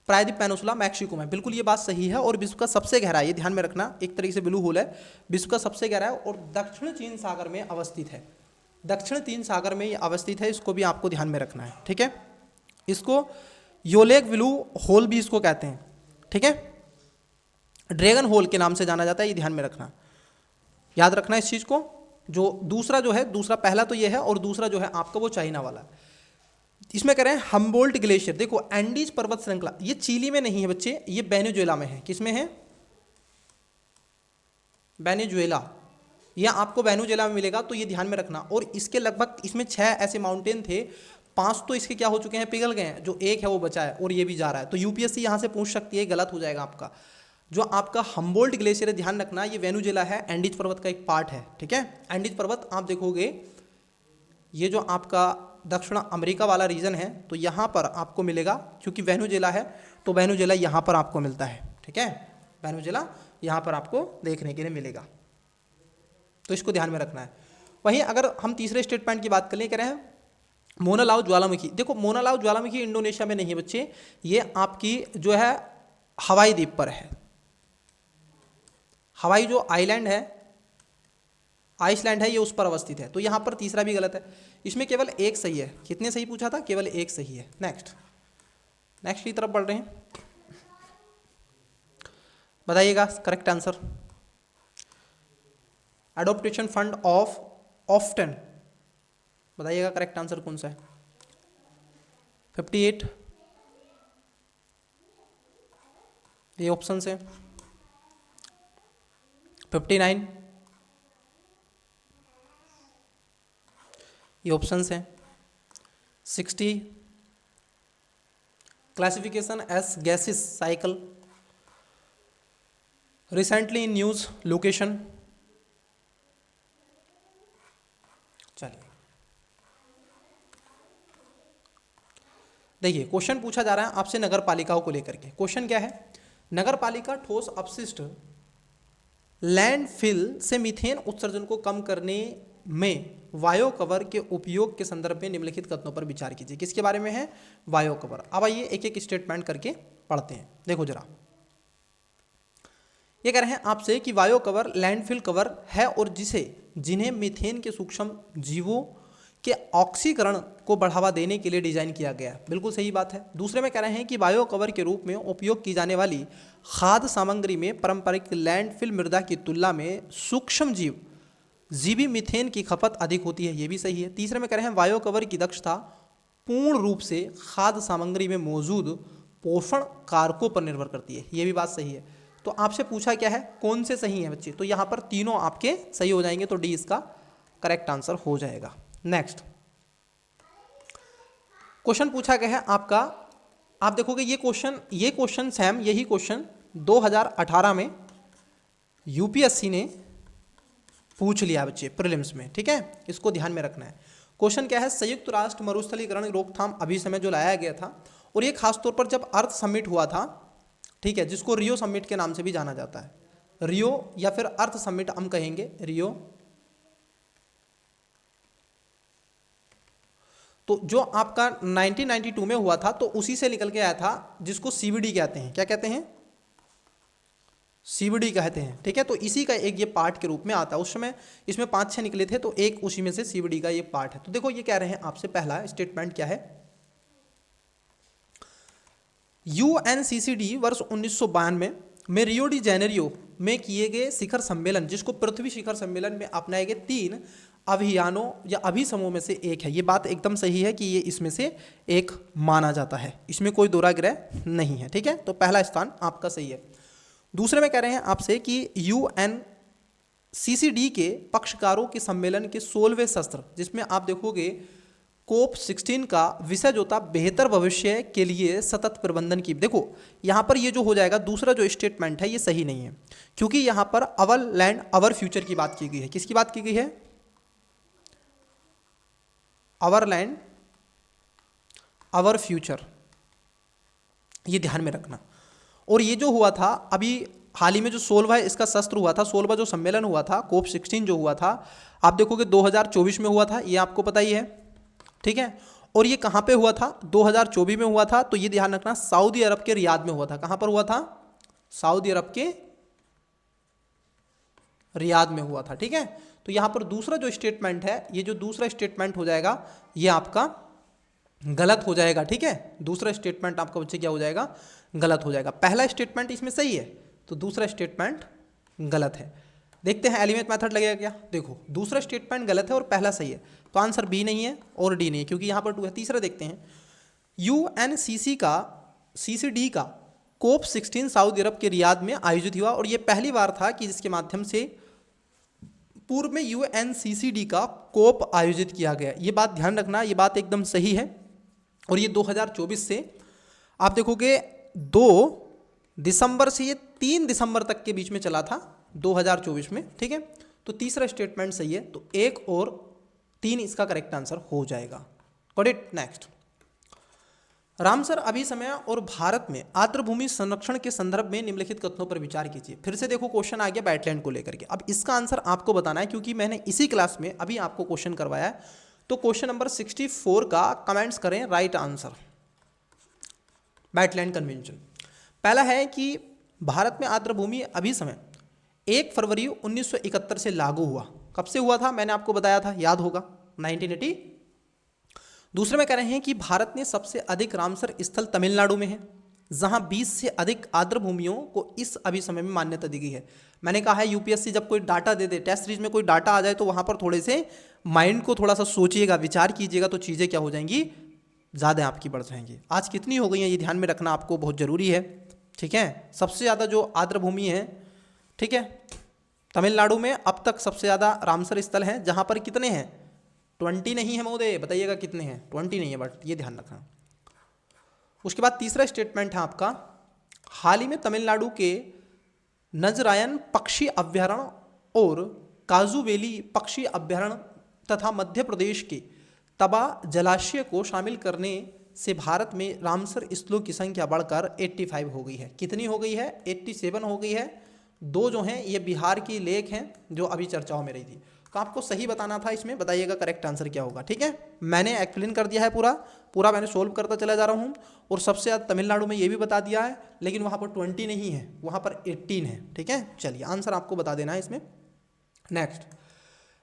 प्रायद्वीप पेनिनसुला, मैक्सिको में, बिल्कुल ये बात सही है, और विश्व का सबसे गहरा, ये ध्यान में रखना, एक तरीके से ब्लू होल है, विश्व का सबसे गहरा है और दक्षिण चीन सागर में अवस्थित है, दक्षिण चीन सागर में ये अवस्थित है, इसको भी आपको ध्यान में रखना है, ठीक है। इसको योलेग ब्लू होल भी इसको कहते हैं, ठीक है, ड्रैगन होल के नाम से जाना जाता है, ये ध्यान में रखना, याद रखना इस चीज़ को। जो दूसरा जो है, दूसरा पहला तो ये है, और दूसरा जो है आपका वो चाइना वाला है। इसमें कह रहे हैं हम्बोल्ट ग्लेशियर, देखो एंडीज पर्वत श्रृंखला, ये चिली में नहीं है बच्चे, ये वेनेजुएला में है। किसमें है, वेनेजुएला, ये आपको वेनेजुएला में मिलेगा, तो ये ध्यान में रखना। और इसके लगभग इसमें 6 ऐसे माउंटेन थे, 5 तो इसके क्या हो चुके हैं, पिघल गए हैं, जो एक है वो बचा है, और ये भी जा रहा है। तो यूपीएससी यहाँ से पूछ सकती है, गलत हो जाएगा आपका। जो आपका हम्बोल्ट ग्लेशियर है, ध्यान रखना, ये वेनेजुएला है, एंडीज पर्वत का एक पार्ट है, ठीक है। एंडीज पर्वत आप देखोगे, ये जो आपका दक्षिण अमेरिका वाला रीजन है, तो यहाँ पर आपको मिलेगा, क्योंकि वेनेजुएला है तो वेनेजुएला यहाँ पर आपको मिलता है, ठीक है, वेनेजुएला यहाँ पर आपको देखने के लिए मिलेगा, तो इसको ध्यान में रखना है। वहीं अगर हम तीसरे स्टेटमेंट की बात करें, कह रहे हैं मोना लाओ ज्वालामुखी। देखो मोना लाओ ज्वालामुखी इंडोनेशिया में नहीं है बच्चे, ये आपकी जो है हवाई द्वीप पर है, हवाई जो आइलैंड है, आइसलैंड है, ये उस पर अवस्थित है। तो यहाँ पर तीसरा भी गलत है, इसमें केवल एक सही है। कितने सही पूछा था, केवल एक सही है। नेक्स्ट नेक्स्ट की तरफ बढ़ रहे हैं, बताइएगा correct answer. Adaptation fund of often, बताइएगा करेक्ट आंसर कौन सा है। 58 ये ऑप्शन है, 59 ये ऑप्शन हैं, 60 classification S gases cycle, recently in news location. चलिए देखिए, क्वेश्चन पूछा जा रहा है आपसे नगर पालिकाओं को लेकर के। क्वेश्चन क्या है, नगर पालिका ठोस अपशिष्ट लैंडफिल से मीथेन उत्सर्जन को कम करने में वायो कवर के उपयोग के संदर्भ में निम्नलिखित कथनों पर विचार कीजिए। किसके बारे में है, वायो कवर। अब आइए एक एक स्टेटमेंट करके पढ़ते हैं। देखो जरा, ये कह रहे हैं आपसे कि वायो कवर लैंडफिल कवर है और जिन्हें मीथेन के सूक्ष्म जीवों के ऑक्सीकरण को बढ़ावा देने के लिए डिजाइन किया गया है। बिल्कुल सही बात है। दूसरे में कह रहे हैं कि वायो कवर के रूप में उपयोग की जाने वाली खाद्य सामग्री में पारंपरिक लैंडफिल मृदा की तुलना में सूक्ष्म जीवी मीथेन की खपत अधिक होती है। ये भी सही है। तीसरे में कह रहे हैं वायो कवर की दक्षता पूर्ण रूप से खाद्य सामग्री में मौजूद पोषण कारकों पर निर्भर करती है। ये भी बात सही है। तो आपसे पूछा क्या है, कौन से सही हैं बच्चे, तो यहाँ पर तीनों आपके सही हो जाएंगे, तो डी इसका करेक्ट आंसर हो जाएगा। नेक्स्ट क्वेश्चन पूछा गया है आपका, आप देखोगे ये क्वेश्चन सेम यही क्वेश्चन 2018 में यूपीएससी ने पूछ लिया बच्चे प्रीलिम्स में, ठीक है, इसको ध्यान में रखना है। क्वेश्चन क्या है, संयुक्त राष्ट्र मरुस्थलीकरण रोकथाम अभिसमय जो लाया गया था, और ये खासतौर पर जब अर्थ समिट हुआ था, ठीक है, जिसको रियो समिट के नाम से भी जाना जाता है, रियो या फिर अर्थ समिट हम कहेंगे, रियो। तो जो आपका 1992 में हुआ था, तो उसी से निकल के आया था, जिसको सीबीडी कहते हैं। क्या कहते हैं, सीबीडी कहते हैं, ठीक है। तो इसी का एक ये पार्ट के रूप में आता है। उस समय इसमें 5-6 निकले थे, तो एक उसी में से सीबीडी का ये पार्ट है। तो देखो ये कह रहे हैं आपसे, पहला स्टेटमेंट क्या है, यूएनसीसीडी वर्ष 1992 में रियो डी जेनेरियो में किए गए शिखर सम्मेलन, जिसको पृथ्वी शिखर सम्मेलन में अपनाए गए 3 अभियानों या अभिसमूहों में से एक है। ये बात एकदम सही है कि ये इसमें से एक माना जाता है, इसमें कोई दोहराग्रह नहीं है, ठीक है। तो पहला स्थान आपका सही है। दूसरे में कह रहे हैं आपसे कि यूएनसीसीडी के पक्षकारों के सम्मेलन के 16वें सत्र, जिसमें आप देखोगे कोप 16 का विषय जो था बेहतर भविष्य के लिए सतत प्रबंधन की। देखो यहाँ पर ये जो हो जाएगा, दूसरा जो स्टेटमेंट है ये सही नहीं है, क्योंकि यहाँ पर अवर लैंड अवर फ्यूचर की बात की गई है। किसकी बात की गई है, अवर लैंड अवर फ्यूचर, ये ध्यान में रखना। और ये जो हुआ था अभी हाल ही में जो 16वां इसका शस्त्र हुआ था, 16वां जो सम्मेलन हुआ था, कोप 16 जो हुआ था, आप देखोगे 2024 में हुआ था, ये आपको पता ही है, ठीक है। और ये कहाँ पे हुआ था, 2024 में हुआ था। तो ये ध्यान रखना, सऊदी अरब के रियाद में हुआ था। कहाँ पर हुआ था, सऊदी अरब के रियाद में हुआ था, ठीक है। तो यहाँ पर दूसरा जो स्टेटमेंट है, ये जो दूसरा स्टेटमेंट हो जाएगा, ये आपका गलत हो जाएगा, ठीक है। दूसरा स्टेटमेंट आपका बच्चे क्या हो जाएगा, गलत हो जाएगा। पहला स्टेटमेंट इसमें सही है, तो दूसरा स्टेटमेंट गलत है। देखते हैं एलिमेंट मेथड लगेगा क्या। देखो दूसरा स्टेटमेंट गलत है और पहला सही है, तो आंसर बी नहीं है और डी नहीं है, क्योंकि यहाँ पर 2 है। तीसरा देखते हैं, यूएनसीसीडी का कोप 16 सऊदी अरब के रियाद में आयोजित हुआ, और ये पहली बार था कि जिसके माध्यम से पूर्व में यूएनसीसीडी का कोप आयोजित किया गया। ये बात ध्यान रखना, ये बात एकदम सही है। और ये 2024 से आप देखोगे 2 दिसंबर से ये 3 दिसंबर तक के बीच में चला था 2024 में, ठीक है। तो तीसरा स्टेटमेंट सही है, तो 1 और 3 इसका करेक्ट आंसर हो जाएगा। Got it. नेक्स्ट, रामसर अभिसमय और भारत में आर्द्र भूमि संरक्षण के संदर्भ में निम्नलिखित कथनों पर विचार कीजिए। फिर से देखो क्वेश्चन आ गया वेटलैंड को लेकर के। अब इसका आंसर आपको बताना है, क्योंकि मैंने इसी क्लास में अभी आपको क्वेश्चन करवाया है। तो क्वेश्चन नंबर 64 का कमेंट्स करें राइट आंसर, वेटलैंड कन्वेंशन। पहला है कि भारत में आर्द्र भूमि अभिसमय 1 फरवरी 1971 से लागू हुआ। कब से हुआ था, मैंने आपको बताया था, याद होगा, 1980। दूसरे में कह रहे हैं कि भारत में सबसे अधिक रामसर स्थल तमिलनाडु में है, जहां 20 से अधिक आर्द्र भूमियों को इस अभी समय में मान्यता दी गई है। मैंने कहा है यूपीएससी जब कोई डाटा दे दे, टेस्ट सीरीज में कोई डाटा आ जाए तो वहां पर थोड़े से माइंड को थोड़ा सा सोचिएगा, विचार कीजिएगा, तो चीज़ें क्या हो जाएंगी, ज़्यादा आपकी बढ़ जाएंगी। आज कितनी हो गई हैं ये ध्यान में रखना आपको बहुत ज़रूरी है, ठीक है। सबसे ज़्यादा जो आर्द्र भूमि है, ठीक है, तमिलनाडु में अब तक सबसे ज़्यादा रामसर स्थल हैं, जहाँ पर कितने हैं, 20 नहीं है महोदय, बताइएगा कितने हैं, 20 नहीं है, बट ये ध्यान रखना। उसके बाद तीसरा स्टेटमेंट है आपका, हाल ही में तमिलनाडु के नजरायन पक्षी अभ्यारण्य और काजूवेली पक्षी अभ्यारण्य तथा मध्य प्रदेश के तबा जलाशय को शामिल करने से भारत में रामसर स्थलों की संख्या बढ़कर 85 हो गई है। कितनी हो गई है, 87 हो गई है। 2 जो हैं ये बिहार की लेक हैं जो अभी चर्चाओं में रही थी। तो आपको सही बताना था इसमें, बताइएगा करेक्ट आंसर क्या होगा, ठीक है। मैंने एक्सप्लेन कर दिया है, पूरा मैंने सोल्व करता चला जा रहा हूँ। और सबसे ज़्यादा तमिलनाडु में ये भी बता दिया है, लेकिन वहाँ पर 20 नहीं है, वहाँ पर 18 है, ठीक है। चलिए आंसर आपको बता देना है इसमें। नेक्स्ट,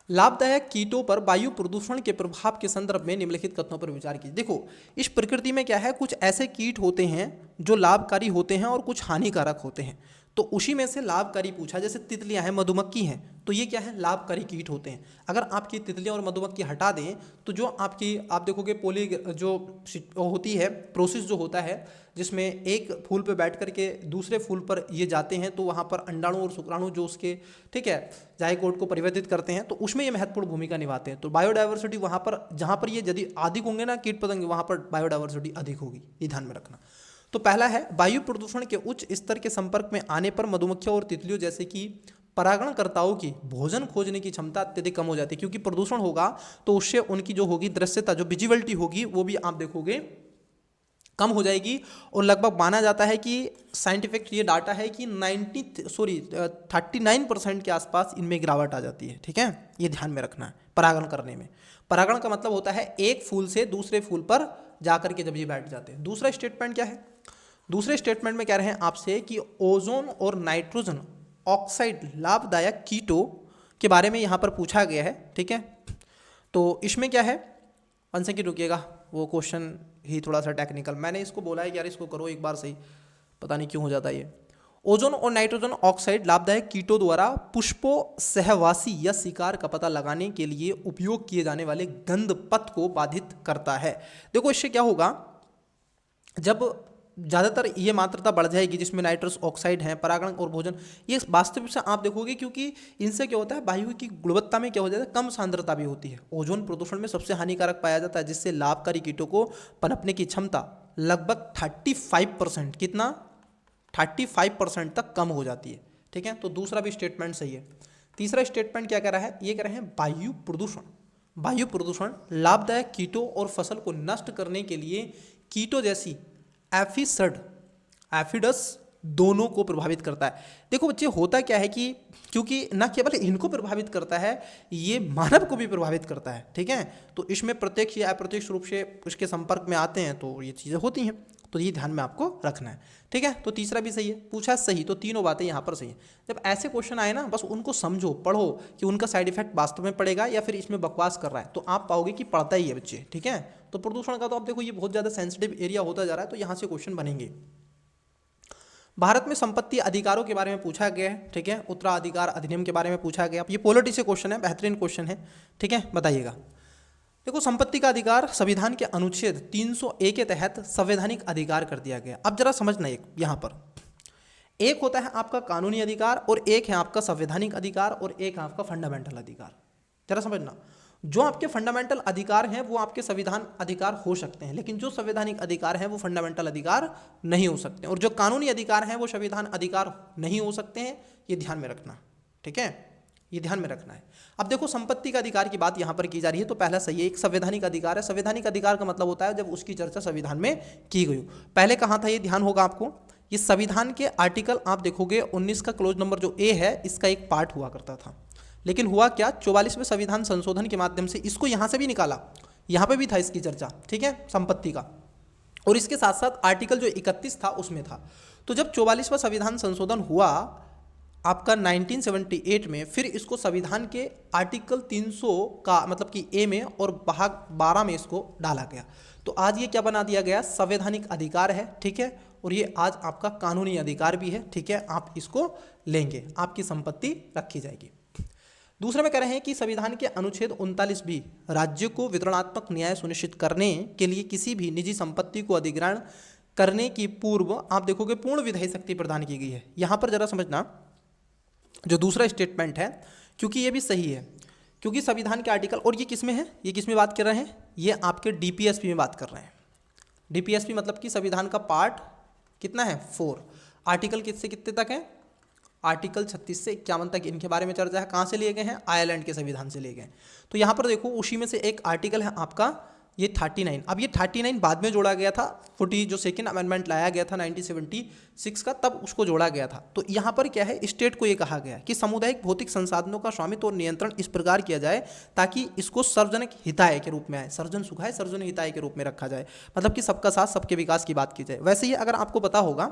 लाभदायक कीटों पर वायु प्रदूषण के प्रभाव के संदर्भ में निम्नलिखित कथनों पर विचार कीजिए। देखो, इस प्रकृति में क्या है, कुछ ऐसे कीट होते हैं जो लाभकारी होते हैं और कुछ हानिकारक होते हैं। तो उसी में से लाभकारी पूछा, जैसे तितलियां हैं, मधुमक्खी हैं, तो ये क्या है, लाभकारी कीट होते हैं। अगर आपकी तितलियां और मधुमक्खी हटा दें तो जो आपकी, आप देखोगे पोली जो होती है, प्रोसेस जो होता है, जिसमें एक फूल पे बैठ करके दूसरे फूल पर ये जाते हैं, तो वहाँ पर अंडाणु और शुक्राणु जो उसके, ठीक है, जायगोट को परिवर्तित करते हैं, तो उसमें ये महत्वपूर्ण भूमिका निभाते हैं। तो बायोडाइवर्सिटी वहाँ पर, जहाँ पर ये यदि अधिक होंगे ना कीट पतंगे, वहाँ पर बायोडाइवर्सिटी अधिक होगी, ये ध्यान में रखना। तो पहला है, वायु प्रदूषण के उच्च स्तर के संपर्क में आने पर मधुमक्खियों और तितलियों जैसे कि परागणकर्ताओं की भोजन खोजने की क्षमता अत्यधिक कम हो जाती है, क्योंकि प्रदूषण होगा तो उससे उनकी जो होगी दृश्यता, जो विजिबिलिटी होगी, वो भी आप देखोगे कम हो जाएगी। और लगभग माना जाता है कि साइंटिफिक ये डाटा है कि 39% के आसपास इनमें गिरावट आ जाती है, ठीक है। ये ध्यान में रखना है परागण करने में। परागण का मतलब होता है एक फूल से दूसरे फूल पर जाकर के जब ये बैठ जाते हैं। दूसरा स्टेटमेंट क्या है, दूसरे स्टेटमेंट में कह रहे हैं आपसे कि ओजोन और नाइट्रोजन ऑक्साइड लाभदायक कीटों के बारे में यहाँ पर पूछा गया है, ठीक है। तो इसमें क्या है, 1 सेकंड रुकिएगा, वो क्वेश्चन ही थोड़ा सा टेक्निकल, मैंने इसको बोला है कि यार इसको करो एक बार सही, पता नहीं क्यों हो जाता है ये। ओजोन और नाइट्रोजन ऑक्साइड लाभदायक कीटों द्वारा पुष्पों सहवासी या शिकार का पता लगाने के लिए उपयोग किए जाने वाले गंध पथ को बाधित करता है। देखो इससे क्या होगा, जब ज़्यादातर ये मात्रा बढ़ जाएगी जिसमें नाइट्रस ऑक्साइड है, परागण और भोजन, ये वास्तविक से आप देखोगे, क्योंकि इनसे क्या होता है, वायु की गुणवत्ता में क्या हो जाता है, कम सांद्रता भी होती है। ओजोन प्रदूषण में सबसे हानिकारक पाया जाता है, जिससे लाभकारी कीटों को पनपने की क्षमता लगभग 35%, कितना, 35% तक कम हो जाती है, ठीक है। तो दूसरा भी स्टेटमेंट सही है। तीसरा स्टेटमेंट क्या कह रहा है, ये कह रहे हैं वायु प्रदूषण, वायु प्रदूषण लाभदायक कीटों और फसल को नष्ट करने के लिए कीटों जैसी एफिसड, एफिडस दोनों को प्रभावित करता है। देखो बच्चे, होता क्या है कि क्योंकि न केवल इनको प्रभावित करता है, ये मानव को भी प्रभावित करता है, ठीक है। तो इसमें प्रत्यक्ष या अप्रत्यक्ष रूप से उसके संपर्क में आते हैं, तो ये चीज़ें होती हैं, तो ये ध्यान में आपको रखना है, ठीक है। तो तीसरा भी सही है, पूछा सही, तो तीनों बातें यहाँ पर सही है। जब ऐसे क्वेश्चन आए ना, बस उनको समझो, पढ़ो कि उनका साइड इफेक्ट वास्तव में पड़ेगा या फिर इसमें बकवास कर रहा है, तो आप पाओगे कि पढ़ता ही है बच्चे, ठीक है। तो प्रदूषण का तो आप देखो ये बहुत ज़्यादा सेंसिटिव एरिया होता जा रहा है, तो यहाँ से क्वेश्चन बनेंगे। भारत में संपत्ति अधिकारों के बारे में पूछा गया है, ठीक है। उत्तराधिकार अधिनियम के बारे में पूछा गया। ये पॉलिटी से क्वेश्चन है, बेहतरीन क्वेश्चन है, ठीक है, बताइएगा। देखो, संपत्ति का अधिकार संविधान के अनुच्छेद 301 के तहत संवैधानिक अधिकार कर दिया गया। अब जरा समझना, एक यहाँ पर एक होता है आपका कानूनी अधिकार और एक है आपका संवैधानिक अधिकार और एक है आपका फंडामेंटल अधिकार। जरा समझना, जो आपके फंडामेंटल अधिकार हैं वो आपके संविधान अधिकार हो सकते हैं, लेकिन जो संवैधानिक अधिकार हैं वो फंडामेंटल अधिकार नहीं हो सकते, और जो कानूनी अधिकार हैं वो संविधान अधिकार नहीं हो सकते हैं। ये ध्यान में रखना, ठीक है, ये ध्यान में रखना है। अब देखो, संपत्ति का अधिकार की बात यहाँ पर की जा रही है, तो पहला सही है, एक संवैधानिक अधिकार है। संवैधानिक अधिकार का मतलब होता है जब उसकी चर्चा संविधान में की गई हो। पहले कहाँ था, ये ध्यान होगा आपको, ये संविधान के आर्टिकल आप देखोगे 19 का क्लोज नंबर जो ए है, इसका एक पार्ट हुआ करता था, लेकिन हुआ क्या, 44वें संविधान संशोधन के माध्यम से इसको यहाँ से भी निकाला, यहाँ पे भी था इसकी चर्चा, ठीक है, संपत्ति का, और इसके साथ साथ आर्टिकल जो 31 था उसमें था। तो जब 44वां संविधान संशोधन हुआ, आपका 1978 में फिर इसको संविधान के आर्टिकल 300 का मतलब कि ए में और भाग 12 में इसको डाला गया। तो आज ये क्या बना दिया गया, संवैधानिक अधिकार है, ठीक है, और ये आज आपका कानूनी अधिकार भी है, ठीक है, आप इसको लेंगे, आपकी संपत्ति रखी जाएगी। दूसरे में कह रहे हैं कि संविधान के अनुच्छेद 39 भी राज्य को वितरणात्मक न्याय सुनिश्चित करने के लिए किसी भी निजी संपत्ति को अधिग्रहण करने की पूर्व आप देखोगे पूर्ण विधायी शक्ति प्रदान की गई है। यहाँ पर जरा समझना, जो दूसरा स्टेटमेंट है, क्योंकि ये भी सही है, क्योंकि संविधान के आर्टिकल, और ये किस में है, ये किस में बात कर रहे हैं, ये आपके डीपीएसपी में बात कर रहे हैं। डीपीएसपी मतलब कि संविधान का पार्ट कितना है, 4, आर्टिकल किससे कितने तक है, आर्टिकल 36 से 51 तक इनके बारे में चर्चा है। कहाँ से लिए गए हैं, आयरलैंड के संविधान से लिए गए। तो यहाँ पर देखो उसी में से एक आर्टिकल है आपका ये 39। अब ये 39 बाद में जोड़ा गया था, 40 जो सेकेंड अमेंडमेंट लाया गया था 1976 का, तब उसको जोड़ा गया था। तो यहाँ पर क्या है, स्टेट को ये कहा गया कि सामुदायिक भौतिक संसाधनों का स्वामित्व और नियंत्रण इस प्रकार किया जाए ताकि इसको सार्वजनिक हिताय के रूप में आए, सर्जन सुखाय सर्वजनिक हिताय के रूप में रखा जाए, मतलब कि सबका साथ सबके विकास की बात की जाए। वैसे ही अगर आपको पता होगा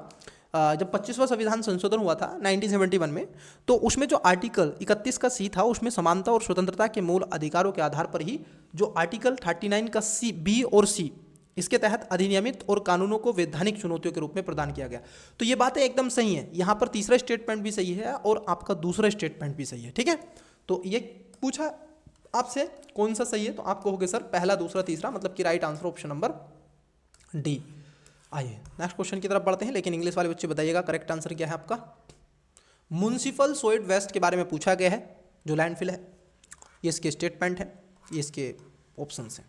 जब 25वां संविधान संशोधन हुआ था 1971 में, तो उसमें जो आर्टिकल 31 का सी था उसमें समानता और स्वतंत्रता के मूल अधिकारों के आधार पर ही जो आर्टिकल 39 का सी, बी और सी, इसके तहत अधिनियमित और कानूनों को वैधानिक चुनौतियों के रूप में प्रदान किया गया। तो ये बातें एकदम सही है, यहाँ पर तीसरा स्टेटमेंट भी सही है और आपका दूसरा स्टेटमेंट भी सही है, ठीक है। तो ये पूछा आपसे कौन सा सही है, तो आप कहोगे सर पहला, दूसरा, तीसरा, मतलब कि right answer option number D. आइए नेक्स्ट क्वेश्चन की तरफ बढ़ते हैं, लेकिन इंग्लिश वाले बच्चे बताइएगा करेक्ट आंसर क्या है आपका। म्युनिसिपल सॉलिड वेस्ट के बारे में पूछा गया है, जो लैंडफिल है, ये इसके स्टेटमेंट है, ये इसके ऑप्शंस हैं।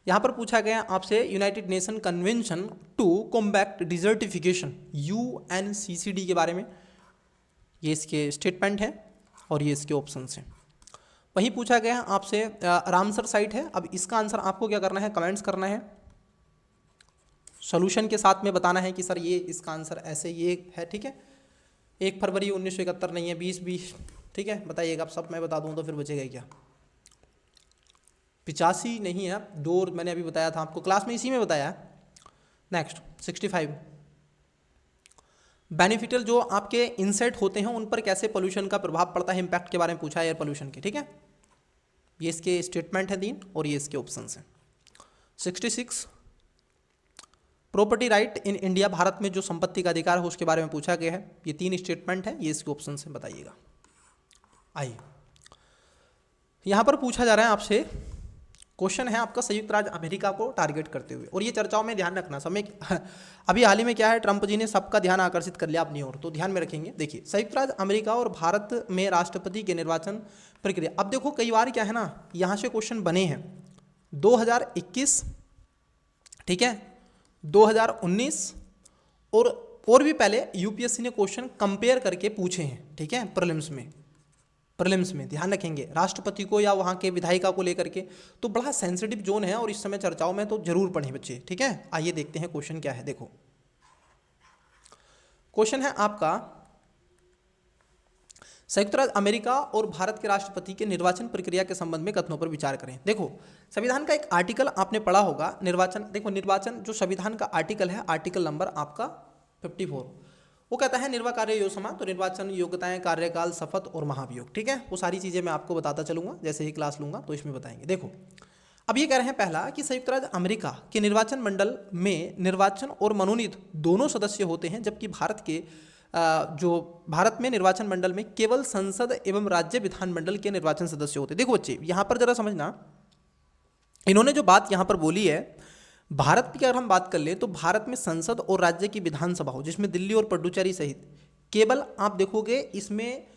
यहाँ पर पूछा गया आपसे united nation convention to combat desertification UNCCD के बारे में, ये इसके स्टेटमेंट है और ये इसके ऑप्शंस हैं। वहीं पूछा गया आपसे रामसर साइट है। अब इसका आंसर आपको क्या करना है, कमेंट्स करना है, सॉल्यूशन के साथ में बताना है कि सर ये इसका आंसर ऐसे ये है, ठीक है। 1 फरवरी 1971 नहीं है, 2020, ठीक है, बताइएगा। अब सब मैं बता दूँ तो फिर बचेगा क्या, 85 नहीं है, 2 मैंने अभी बताया था आपको क्लास में, इसी में बताया। नेक्स्ट 65, बेनिफिशियल जो आपके इंसेट होते हैं उन पर कैसे पोल्यूशन का प्रभाव पड़ता है, इंपैक्ट के बारे में पूछा है, एयर पोल्यूशन के, ठीक है। ये इसके स्टेटमेंट है 3 और ये इसके ऑप्शंस हैं। 66, property right in India, Bharat में जो संपत्ति का अधिकार है उसके बारे में पूछा गया है, ये 3 स्टेटमेंट है, ये इसके ऑप्शन से बताइएगा। आइए यहाँ पर पूछा जा रहा है आपसे, क्वेश्चन है आपका संयुक्त राज्य अमेरिका को टारगेट करते हुए, और ये चर्चाओं में ध्यान रखना समय अभी हाल ही में क्या है, ट्रंप जी ने सबका ध्यान आकर्षित कर लिया अपनी ओर, तो ध्यान में रखेंगे। देखिए संयुक्त राज्य अमेरिका और भारत में राष्ट्रपति के निर्वाचन प्रक्रिया, अब देखो कई बार क्या है ना, यहाँ से क्वेश्चन बने हैं 2021, ठीक है, 2019 और भी पहले यूपीएससी ने क्वेश्चन कंपेयर करके पूछे हैं, ठीक है, प्रीलिम्स में ध्यान रखेंगे, राष्ट्रपति को या वहाँ के विधायिका को लेकर के, तो बड़ा सेंसिटिव जोन है और इस समय चर्चाओं में, तो जरूर पढ़ें बच्चे, ठीक है। आइए देखते हैं क्वेश्चन क्या है। देखो क्वेश्चन है आपका, संयुक्त राज्य अमेरिका और भारत के राष्ट्रपति के निर्वाचन प्रक्रिया के संबंध में कथनों पर विचार करें। देखो संविधान का एक आर्टिकल आपने पढ़ा होगा, निर्वाचन, देखो निर्वाचन जो संविधान का आर्टिकल है, आर्टिकल नंबर आपका 54, वो कहता है निर्वाह कार्य योजना, तो निर्वाचन, योग्यताएं, कार्यकाल, शपथ और महाभियोग, ठीक है। वो सारी चीज़ें मैं आपको बताता चलूंगा, जैसे ही क्लास लूंगा तो इसमें बताएंगे। देखो अब ये कह रहे हैं पहला कि संयुक्त राज्य अमेरिका के निर्वाचन मंडल में निर्वाचन और मनोनीत दोनों सदस्य होते हैं, जबकि भारत में निर्वाचन मंडल में केवल संसद एवं राज्य विधानमंडल के निर्वाचन सदस्य होते हैं। देखो बच्चे यहाँ पर जरा समझना, इन्होंने जो बात यहाँ पर बोली है, भारत की अगर हम बात कर ले तो भारत में संसद और राज्य की विधानसभा हो, जिसमें दिल्ली और पुडुचेरी सहित केवल आप देखोगे इसमें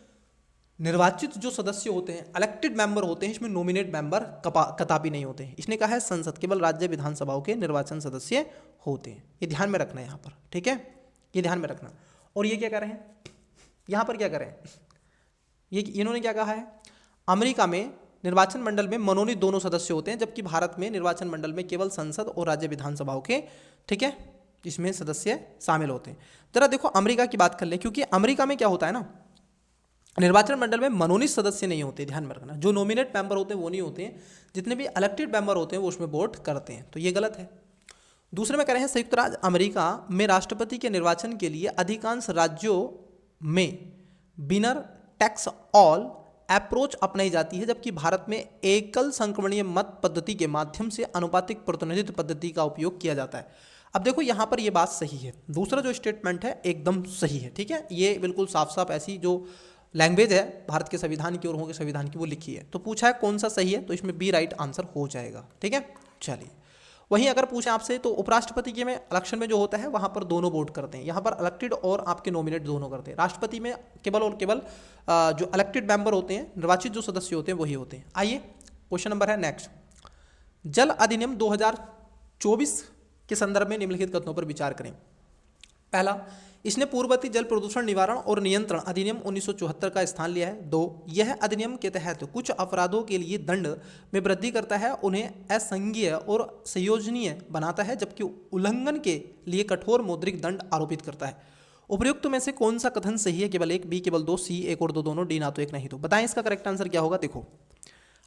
निर्वाचित जो सदस्य होते हैं, इलेक्टेड मेंबर होते हैं, इसमें नॉमिनेट मेंबर कदापि नहीं होते हैं। इसने कहा है संसद केवल राज्य विधानसभाओं के निर्वाचन सदस्य होते हैं, ये ध्यान में रखना है यहाँ पर, ठीक है, ये ध्यान में रखना। और ये क्या कर रहे हैं, यहाँ पर क्या कर रहे हैं, ये इन्होंने क्या कहा है, अमेरिका में निर्वाचन मंडल में मनोनीत दोनों सदस्य होते हैं, जबकि भारत में निर्वाचन मंडल में केवल संसद और राज्य विधानसभाओं के, ठीक है, इसमें सदस्य शामिल होते हैं। जरा देखो अमेरिका की बात कर लें, क्योंकि अमेरिका में क्या होता है ना, निर्वाचन मंडल में मनोनीत सदस्य नहीं होते, ध्यान में रखना, जो नॉमिनेट मेंबर होते हैं वो नहीं होते हैं, जितने भी इलेक्टेड मेंबर होते हैं वो उसमें वोट करते हैं, तो ये गलत है। दूसरे में कह रहे हैं संयुक्त राज्य अमेरिका में राष्ट्रपति के निर्वाचन के लिए अधिकांश राज्यों में विनर टैक्स ऑल अप्रोच अपनाई जाती है, जबकि भारत में एकल संक्रमणीय मत पद्धति के माध्यम से अनुपातिक प्रतिनिधित्व पद्धति का उपयोग किया जाता है। अब देखो यहाँ पर ये बात सही है, दूसरा जो स्टेटमेंट है एकदम सही है, ठीक है, ये बिल्कुल साफ साफ ऐसी जो लैंग्वेज है भारत के संविधान की और उनके संविधान की वो लिखी है। तो पूछा है कौन सा सही है, तो इसमें बी राइट आंसर हो जाएगा, ठीक है। चलिए, वहीं अगर पूछे आपसे तो उपराष्ट्रपति के में इलेक्शन में जो होता है वहाँ पर दोनों वोट करते हैं, यहाँ पर इलेक्टेड और आपके नॉमिनेट दोनों करते हैं। राष्ट्रपति में केवल और केवल जो इलेक्टेड मेंबर होते हैं, निर्वाचित जो सदस्य होते हैं वही होते हैं। आइए क्वेश्चन नंबर है नेक्स्ट, जल अधिनियम 2024 के संदर्भ में निम्नलिखित कथनों पर विचार करें। पहला, इसने पूर्ववर्ती जल प्रदूषण निवारण और नियंत्रण अधिनियम 1974 का स्थान लिया है। 2, यह अधिनियम के तहत कुछ अपराधों के लिए दंड में वृद्धि करता है, उन्हें असंज्ञेय और संयोजनीय बनाता है, जबकि उल्लंघन के लिए कठोर मौद्रिक दंड आरोपित करता है। उपयुक्त में से कौन सा कथन सही है? केवल एक, बी केवल दो, सी एक और दो दोनों, डी ना तो एक नहीं तो। बताएं इसका करेक्ट आंसर क्या होगा। देखो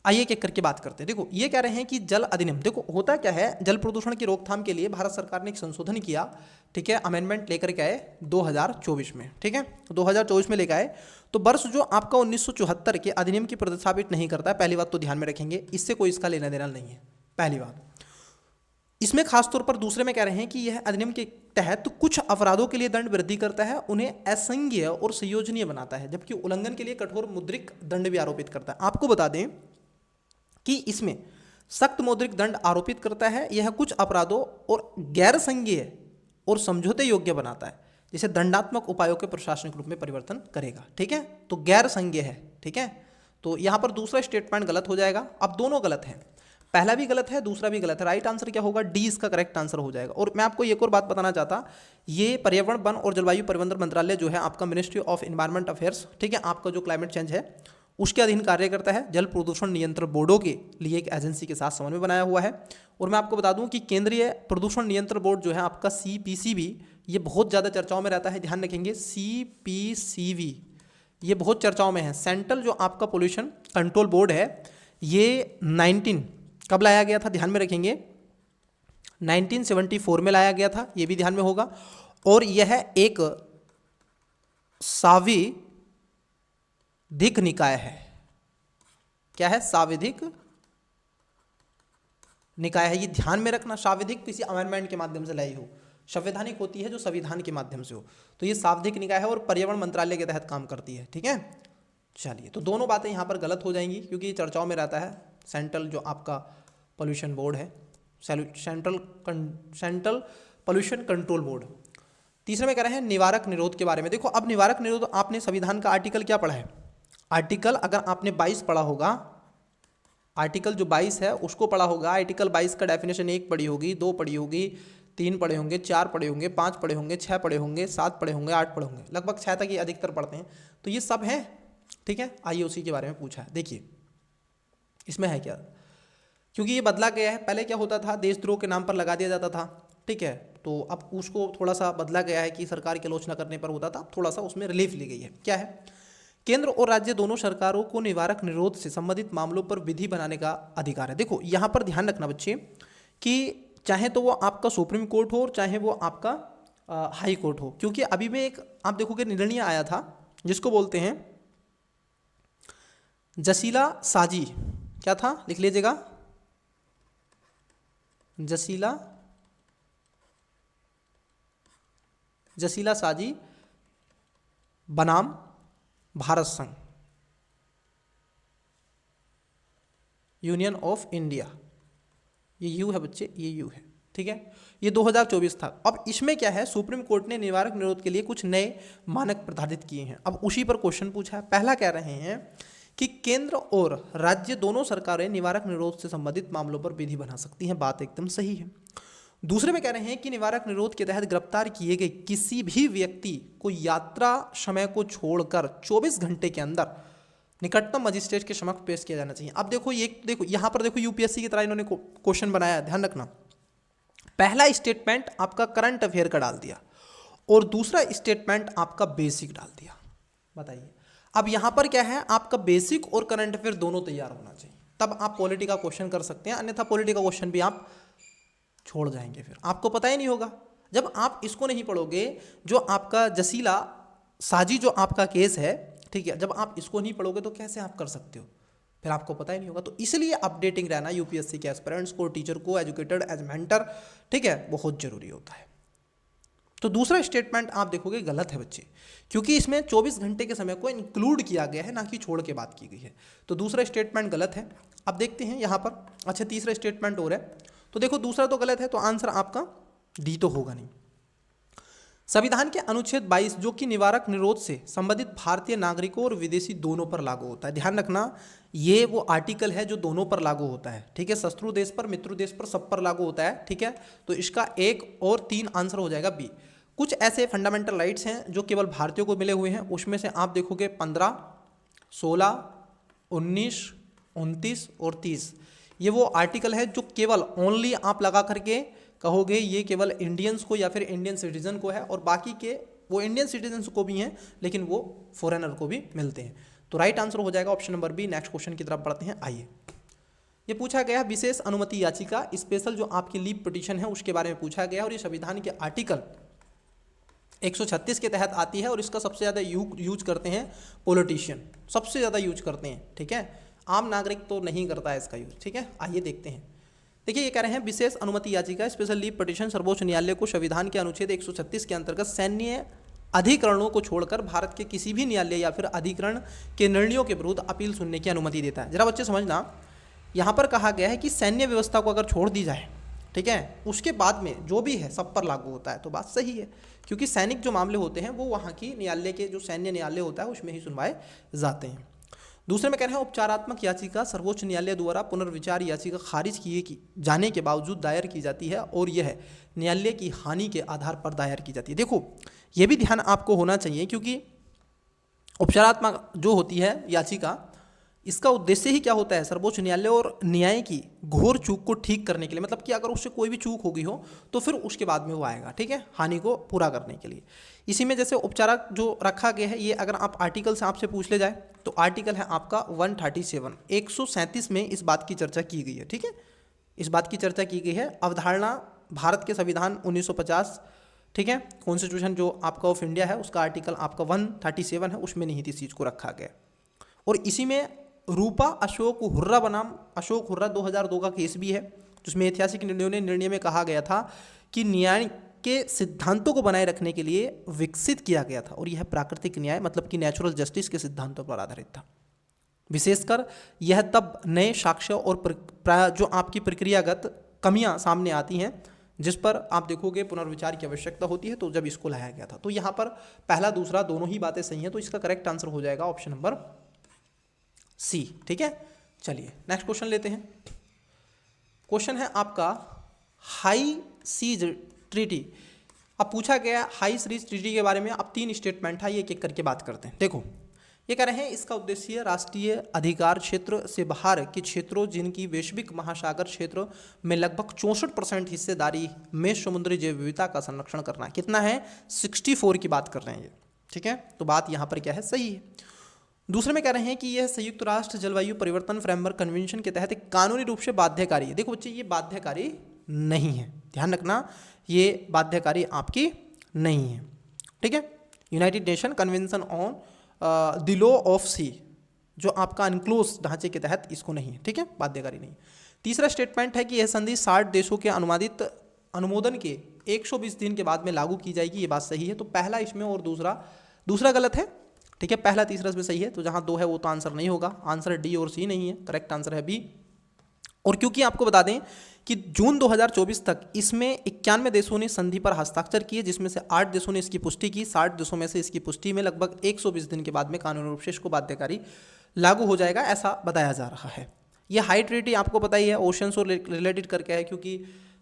आइए एक एक करके बात करते हैं। देखो ये कह रहे हैं कि जल अधिनियम, देखो होता क्या है, जल प्रदूषण की रोकथाम के लिए भारत सरकार ने एक संशोधन किया, ठीक है, अमेंडमेंट लेकर के आए 2024 में, ठीक है, 2024 में लेकर आए। तो वर्ष जो आपका 1974 के अधिनियम की प्रतिस्थापित नहीं करता है, पहली बात तो ध्यान में रखेंगे, इससे कोई इसका लेना देना नहीं है, पहली बात। इसमें खासतौर पर दूसरे में कह रहे हैं कि यह अधिनियम के तहत कुछ अपराधों के लिए दंड वृद्धि करता है, उन्हें असंज्ञेय और संयोजनीय बनाता है, जबकि उल्लंघन के लिए कठोर मौद्रिक दंड भी आरोपित करता है। आपको बता दें कि इसमें सख्त मौद्रिक दंड आरोपित करता है, यह कुछ अपराधों और गैर संज्ञेय और समझौते योग्य बनाता है, जिसे दंडात्मक उपायों के प्रशासनिक रूप में परिवर्तन करेगा, ठीक है। तो गैर संज्ञेय है, ठीक है। तो यहां पर दूसरा स्टेटमेंट गलत हो जाएगा। अब दोनों गलत है, पहला भी गलत है, दूसरा भी गलत है। राइट आंसर क्या होगा? डी इसका करेक्ट आंसर हो जाएगा। और मैं आपको एक और बात बताना चाहता, ये पर्यावरण वन और जलवायु परिवर्तन मंत्रालय जो है आपका मिनिस्ट्री ऑफ एनवायरमेंट अफेयर्स, ठीक है, आपका जो क्लाइमेट चेंज है उसके अधीन कार्य करता है। जल प्रदूषण नियंत्रण बोर्डों के लिए एक एजेंसी के साथ समन्वय बनाया हुआ है। और मैं आपको बता दूं कि केंद्रीय प्रदूषण नियंत्रण बोर्ड जो है आपका CPCB, ये बहुत ज़्यादा चर्चाओं में रहता है, ध्यान रखेंगे, CPCB ये बहुत चर्चाओं में है। सेंट्रल जो आपका पोल्यूशन कंट्रोल बोर्ड है, ये 19 कब लाया गया था, ध्यान में रखेंगे, 1974 में लाया गया था, ये भी ध्यान में होगा। और यह एक सांविधिक निकाय है। क्या है? सांविधिक निकाय है, ये ध्यान में रखना। सांविधिक किसी अमेंडमेंट के माध्यम से लाई हो, संवैधानिक होती है जो संविधान के माध्यम से हो, तो ये सांविधिक निकाय है और पर्यावरण मंत्रालय के तहत काम करती है, ठीक है। चलिए, तो दोनों बातें यहाँ पर गलत हो जाएंगी क्योंकि ये चर्चाओं में रहता है। सेंट्रल जो आपका पोल्यूशन बोर्ड है, सेंट्रल पोल्यूशन कंट्रोल बोर्ड। तीसरे में कह रहे हैं निवारक निरोध के बारे में। देखो अब निवारक निरोध, आपने संविधान का आर्टिकल क्या पढ़ा है? आर्टिकल अगर आपने 22 पढ़ा होगा, आर्टिकल जो 22 है उसको पढ़ा होगा। आर्टिकल 22 का डेफिनेशन 1 पढ़ी होगी, 2 पढ़ी होगी, 3 पढ़े होंगे, 4 पढ़े होंगे, 5 पढ़े होंगे, 6 पढ़े होंगे, 7 पढ़े होंगे, 8 पढ़े होंगे, लगभग 6 तक ये अधिकतर पढ़ते हैं। तो ये सब हैं, ठीक है। आइए उसी के बारे में पूछा है। देखिए इसमें है क्या, क्योंकि ये बदला गया है। पहले क्या होता था, देशद्रोह के नाम पर लगा दिया जाता था, ठीक है, तो अब उसको थोड़ा सा बदला गया है कि सरकार की आलोचना करने पर होता था, थोड़ा सा उसमें रिलीफ ली गई है। क्या है? केंद्र और राज्य दोनों सरकारों को निवारक निरोध से संबंधित मामलों पर विधि बनाने का अधिकार है। देखो यहाँ पर ध्यान रखना बच्चे कि चाहे तो वो आपका सुप्रीम कोर्ट हो और चाहे वो आपका हाई कोर्ट हो, क्योंकि अभी में एक आप देखोगे निर्णय आया था जिसको बोलते हैं जसीला साजी। क्या था? लिख लीजिएगा, जसीला साजी बनाम भारत संघ, यूनियन ऑफ इंडिया। ये यू है बच्चे, ये यू है, ठीक है। ये 2024 था। अब इसमें क्या है, सुप्रीम कोर्ट ने निवारक निरोध के लिए कुछ नए मानक निर्धारित किए हैं। अब उसी पर क्वेश्चन पूछा है। पहला कह रहे हैं कि केंद्र और राज्य दोनों सरकारें निवारक निरोध से संबंधित मामलों पर विधि बना सकती हैं, बात एकदम सही है। दूसरे में कह रहे हैं कि निवारक निरोध के तहत गिरफ्तार किए गए किसी भी व्यक्ति को यात्रा समय को छोड़कर 24 घंटे के अंदर निकटतम मजिस्ट्रेट के समक्ष पेश किया जाना चाहिए। अब देखो ये देखो यहाँ पर देखो यूपीएससी की तरह इन्होंने क्वेश्चन बनाया, ध्यान रखना। पहला स्टेटमेंट आपका करंट अफेयर का डाल दिया और दूसरा स्टेटमेंट आपका बेसिक डाल दिया। बताइए अब यहाँ पर क्या है, आपका बेसिक और करंट अफेयर दोनों तैयार होना चाहिए, तब आप पॉलिटी का क्वेश्चन कर सकते हैं, अन्यथा पॉलिटी का क्वेश्चन भी आप छोड़ जाएंगे, फिर आपको पता ही नहीं होगा। जब आप इसको नहीं पढ़ोगे, जो आपका जसीला साजी जो आपका केस है, ठीक है, जब आप इसको नहीं पढ़ोगे तो कैसे आप कर सकते हो, फिर आपको पता ही नहीं होगा। तो इसलिए अपडेटिंग रहना यूपीएससी के एस्पिरेंट्स को, टीचर को, एजुकेटेड एज मेंटर, ठीक है, बहुत जरूरी होता है। तो दूसरा स्टेटमेंट आप देखोगे गलत है बच्चे, क्योंकि इसमें 24 घंटे के समय को इंक्लूड किया गया है, ना कि छोड़ के बात की गई है। तो दूसरा स्टेटमेंट गलत है। अब देखते हैं यहाँ पर, अच्छा तीसरा स्टेटमेंट और है, तो देखो दूसरा तो गलत है, तो आंसर आपका डी तो होगा नहीं। संविधान के अनुच्छेद 22 जो कि निवारक निरोध से संबंधित भारतीय नागरिकों और विदेशी दोनों पर लागू होता है। ध्यान रखना, ये वो आर्टिकल है जो दोनों पर लागू होता है, ठीक है, शत्रु देश पर, मित्र देश पर, सब पर लागू होता है, ठीक है। तो इसका 1 और 3 आंसर हो जाएगा बी। कुछ ऐसे फंडामेंटल राइट्स हैं जो केवल भारतीयों को मिले हुए हैं, उसमें से आप देखोगे 15, 16, 19, 29 और 30, ये वो आर्टिकल है जो केवल ओनली आप लगा करके कहोगे ये केवल इंडियंस को या फिर इंडियन सिटीजन को है, और बाकी के वो इंडियन सिटीजन्स को भी हैं लेकिन वो फॉरेनर को भी मिलते हैं। तो राइट आंसर हो जाएगा option number B. Next question की तरफ बढ़ते हैं। आइए, ये पूछा गया विशेष अनुमति याचिका, स्पेशल जो आपकी लीव पिटीशन है उसके बारे में पूछा गया, और ये संविधान के आर्टिकल 136 के तहत आती है, और इसका सबसे ज़्यादा यूज करते हैं पॉलिटिशियन, सबसे ज़्यादा यूज करते हैं, ठीक है, आम नागरिक तो नहीं करता है इसका यूज, ठीक है। आइए देखते हैं। देखिए, ये कह रहे हैं विशेष अनुमति याचिका, स्पेशल लीव पिटीशन, सर्वोच्च न्यायालय को संविधान के अनुच्छेद 136 के अंतर्गत सैन्य अधिकरणों को छोड़कर भारत के किसी भी न्यायालय या फिर अधिकरण के निर्णयों के विरुद्ध अपील सुनने की अनुमति देता है। जरा बच्चे समझना, यहाँ पर कहा गया है कि सैन्य व्यवस्था को अगर छोड़ दी जाए, ठीक है, उसके बाद में जो भी है सब पर लागू होता है, तो बात सही है, क्योंकि सैनिक जो मामले होते हैं वो वहाँ की न्यायालय के जो सैन्य न्यायालय होता है उसमें ही सुनवाए जाते हैं। दूसरे में कह रहे हैं उपचारात्मक याचिका सर्वोच्च न्यायालय द्वारा पुनर्विचार याचिका खारिज किए जाने के बावजूद दायर की जाती है, और यह न्यायालय की हानि के आधार पर दायर की जाती है। देखो, यह भी ध्यान आपको होना चाहिए, क्योंकि उपचारात्मक जो होती है याचिका, इसका उद्देश्य ही क्या होता है, सर्वोच्च न्यायालय और न्याय की घोर चूक को ठीक करने के लिए, मतलब कि अगर उससे कोई भी चूक होगी हो तो फिर उसके बाद में वो आएगा, ठीक है, हानि को पूरा करने के लिए। इसी में जैसे उपचारक जो रखा गया है, ये अगर आप आर्टिकल से आपसे पूछ ले जाए तो आर्टिकल है आपका 137, 137 में इस बात की चर्चा की गई है, ठीक है, इस बात की चर्चा की गई है। अवधारणा भारत के संविधान 1950, ठीक है, कॉन्स्टिट्यूशन जो आपका ऑफ इंडिया है उसका आर्टिकल आपका 137 है, उसमें नहीं इस चीज़ को रखा गया। और इसी में रूपा अशोक हुर्रा बनाम अशोक हुर्रा 2002 का केस भी है, जिसमें ऐतिहासिक निर्णय में कहा गया था कि न्याय के सिद्धांतों को बनाए रखने के लिए विकसित किया गया था, और यह प्राकृतिक न्याय मतलब कि नेचुरल जस्टिस के सिद्धांतों पर आधारित था। विशेषकर यह तब नए साक्ष्य और जो आपकी प्रक्रियागत कमियां सामने आती हैं जिस पर आप देखोगे पुनर्विचार की आवश्यकता होती है, तो जब इसको लाया गया था। तो यहाँ पर पहला दूसरा दोनों ही बातें सही हैं, तो इसका करेक्ट आंसर हो जाएगा ऑप्शन नंबर सी, ठीक है। चलिए नेक्स्ट क्वेश्चन लेते हैं। क्वेश्चन है आपका हाई सीज ट्रीटी। अब पूछा गया हाई सीज ट्रीटी के बारे में, अब 3 स्टेटमेंट है, ये एक एक करके बात करते हैं। देखो, ये कह रहे हैं इसका उद्देश्य राष्ट्रीय अधिकार क्षेत्र से बाहर के क्षेत्रों जिनकी वैश्विक महासागर क्षेत्र में लगभग 64% हिस्सेदारी में समुद्री जैव विविधता का संरक्षण करना। कितना है, 64 की बात कर रहे हैं ये, ठीक है। तो बात यहाँ पर क्या है, सही है। दूसरे में कह रहे हैं कि यह संयुक्त राष्ट्र जलवायु परिवर्तन फ्रेमवर्क कन्वेंशन के तहत कानूनी रूप से बाध्यकारी है। देखो बच्चे, ये बाध्यकारी नहीं है, ध्यान रखना, ये बाध्यकारी आपकी नहीं है, ठीक है। United nation convention on the law of sea जो आपका अनक्लोज ढांचे के तहत इसको नहीं है, ठीक है, बाध्यकारी नहीं। तीसरा स्टेटमेंट है कि यह संधि 60 देशों के अनुमोदन के 120 दिन के बाद में लागू की जाएगी, ये बात सही है। तो पहला इसमें और दूसरा गलत है, ठीक है, पहला तीसरा इसमें सही है। तो जहां 2 है वो तो आंसर नहीं होगा, आंसर डी और सी नहीं है, करेक्ट आंसर है बी। और क्योंकि आपको बता दें कि जून 2024 तक इसमें 91 देशों ने संधि पर हस्ताक्षर किए, जिसमें से 8 देशों ने इसकी पुष्टि की। 60 देशों में से इसकी पुष्टि में लगभग 120 दिन के बाद में कानूनी रूप से इसको बाध्यकारी लागू हो जाएगा, ऐसा बताया जा रहा है। यह हाई ट्रीटी आपको पता ही है, ओशन से रिलेटेड करके है, क्योंकि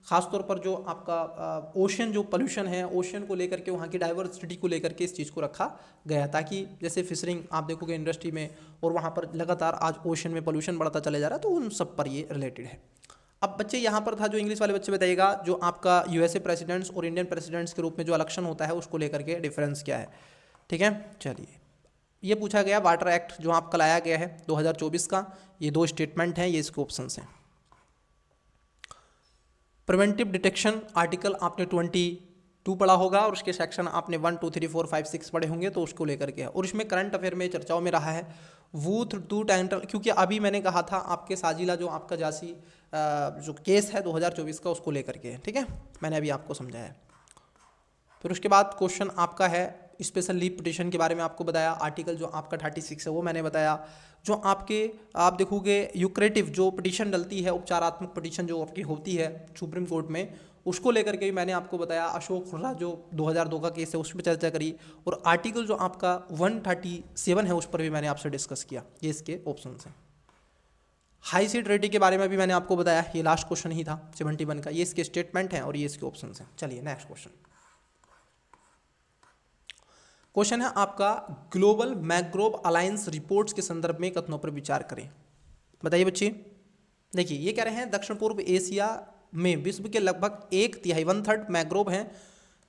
खासतौर पर जो आपका ओशन जो पोल्यूशन है, ओशन को लेकर के, वहाँ की डाइवर्सिटी को लेकर के इस चीज़ को रखा गया, ताकि जैसे फिशरिंग आप देखोगे इंडस्ट्री में, और वहाँ पर लगातार आज ओशन में पोल्यूशन बढ़ता चला जा रहा है, तो उन सब पर ये रिलेटेड है। अब बच्चे यहाँ पर था, जो इंग्लिश वाले बच्चे बताइएगा, जो आपका यूएसए प्रेसिडेंट्स और इंडियन प्रेसिडेंट्स के रूप में जो इलेक्शन होता है उसको लेकर के डिफरेंस क्या है, ठीक है। चलिए, ये पूछा गया वाटर एक्ट जो आपका लाया गया है 2024 का, ये 2 स्टेटमेंट हैं, ये इसके ऑप्शंस हैं। प्रिवेंटिव डिटेक्शन आर्टिकल आपने 2 पढ़ा होगा और उसके सेक्शन आपने 1 2 3 4 5 6 पढ़े होंगे, तो उसको लेकर के। और इसमें करंट अफेयर में चर्चाओं में रहा है वूथ टू टेंटर, क्योंकि अभी मैंने कहा था आपके साजिला जो आपका जासी जो केस है 2024 का, उसको लेकर के, ठीक है, मैंने अभी आपको समझाया है। फिर उसके बाद क्वेश्चन आपका है स्पेशल लीव पिटिशन के बारे में आपको बताया, आर्टिकल जो आपका 36 है वो मैंने बताया। जो आपके आप देखोगे यूक्रेटिव जो पिटिशन डलती है, उपचारात्मक पिटिशन जो आपकी होती है सुप्रीम कोर्ट में, उसको लेकर के भी मैंने आपको बताया। अशोक खुर्रा जो 2002 का केस है उस पर चर्चा करी, और आर्टिकल जो आपका 137 है उस पर भी मैंने आपसे डिस्कस किया। ये इसके ऑप्शन हैं। हाई सीट रेटिंग के बारे में भी मैंने आपको बताया, ये लास्ट क्वेश्चन ही था 71 का। ये इसके स्टेटमेंट हैं और ये इसके ऑप्शन हैं। चलिए नेक्स्ट क्वेश्चन है आपका, ग्लोबल मैंग्रोव अलायंस रिपोर्ट्स के संदर्भ में कथनों पर विचार करें। बताइए बच्चे। देखिए ये कह रहे हैं दक्षिण पूर्व एशिया में विश्व के लगभग 1/3 1/3 मैंग्रोव हैं,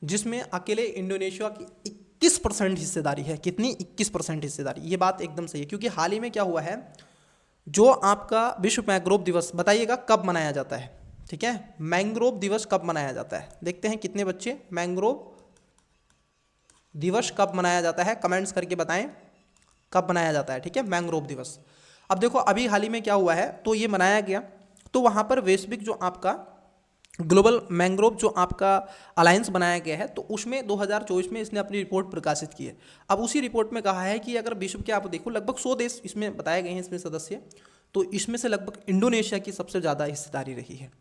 जिसमें अकेले इंडोनेशिया की 21% हिस्सेदारी है। कितनी? 21% हिस्सेदारी। ये बात एकदम सही है, क्योंकि हाल ही में क्या हुआ है, जो आपका विश्व मैंग्रोव दिवस, बताइएगा कब मनाया जाता है? ठीक है, मैंग्रोव दिवस कब मनाया जाता है? देखते हैं कितने बच्चे, मैंग्रोव दिवस कब मनाया जाता है, कमेंट्स करके बताएं कब मनाया जाता है। ठीक है, मैंग्रोव दिवस। अब देखो अभी हाल ही में क्या हुआ है, तो ये मनाया गया, तो वहाँ पर वैश्विक जो आपका ग्लोबल मैंग्रोव जो आपका अलायंस बनाया गया है, तो उसमें 2024 में इसने अपनी रिपोर्ट प्रकाशित की है। अब उसी रिपोर्ट में कहा है कि अगर विश्व के आप देखो लगभग 100 देश इसमें बताए गए हैं इसमें सदस्य, तो इसमें से लगभग इंडोनेशिया की सबसे ज़्यादा हिस्सेदारी रही है।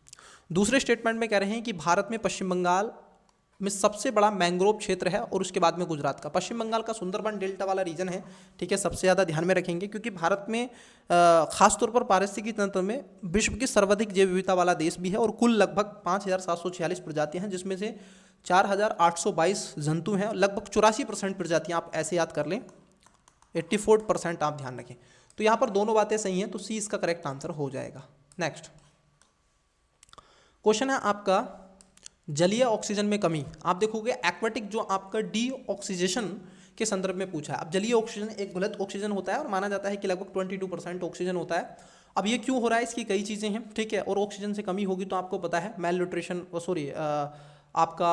दूसरे स्टेटमेंट में कह रहे हैं कि भारत में पश्चिम बंगाल में सबसे बड़ा मैंग्रोव क्षेत्र है, और उसके बाद में गुजरात का। पश्चिम बंगाल का सुंदरबन डेल्टा वाला रीजन है, ठीक है, सबसे ज़्यादा ध्यान में रखेंगे, क्योंकि भारत में खासतौर पर पारिस्थितिकी तंत्र में विश्व की सर्वाधिक जैव विविधता वाला देश भी है, और कुल लगभग 5746 प्रजातियां हैं, जिसमें से 4822 जंतु हैं। लगभग 84% प्रजातियां, आप ऐसे याद कर लें, 84% आप ध्यान रखें। तो यहाँ पर दोनों बातें सही हैं, तो सी इसका करेक्ट आंसर हो जाएगा। नेक्स्ट क्वेश्चन है आपका, जलीय ऑक्सीजन में कमी। आप देखोगे एक्वेटिक जो आपका डी ऑक्सीजेशन के संदर्भ में पूछा है। अब जलीय ऑक्सीजन एक गलत ऑक्सीजन होता है, और माना जाता है कि लगभग 22% ऑक्सीजन होता है। अब ये क्यों हो रहा है, इसकी कई चीज़ें हैं, ठीक है, और ऑक्सीजन से कमी होगी तो आपको पता है मेल न्यूट्रिशन, आपका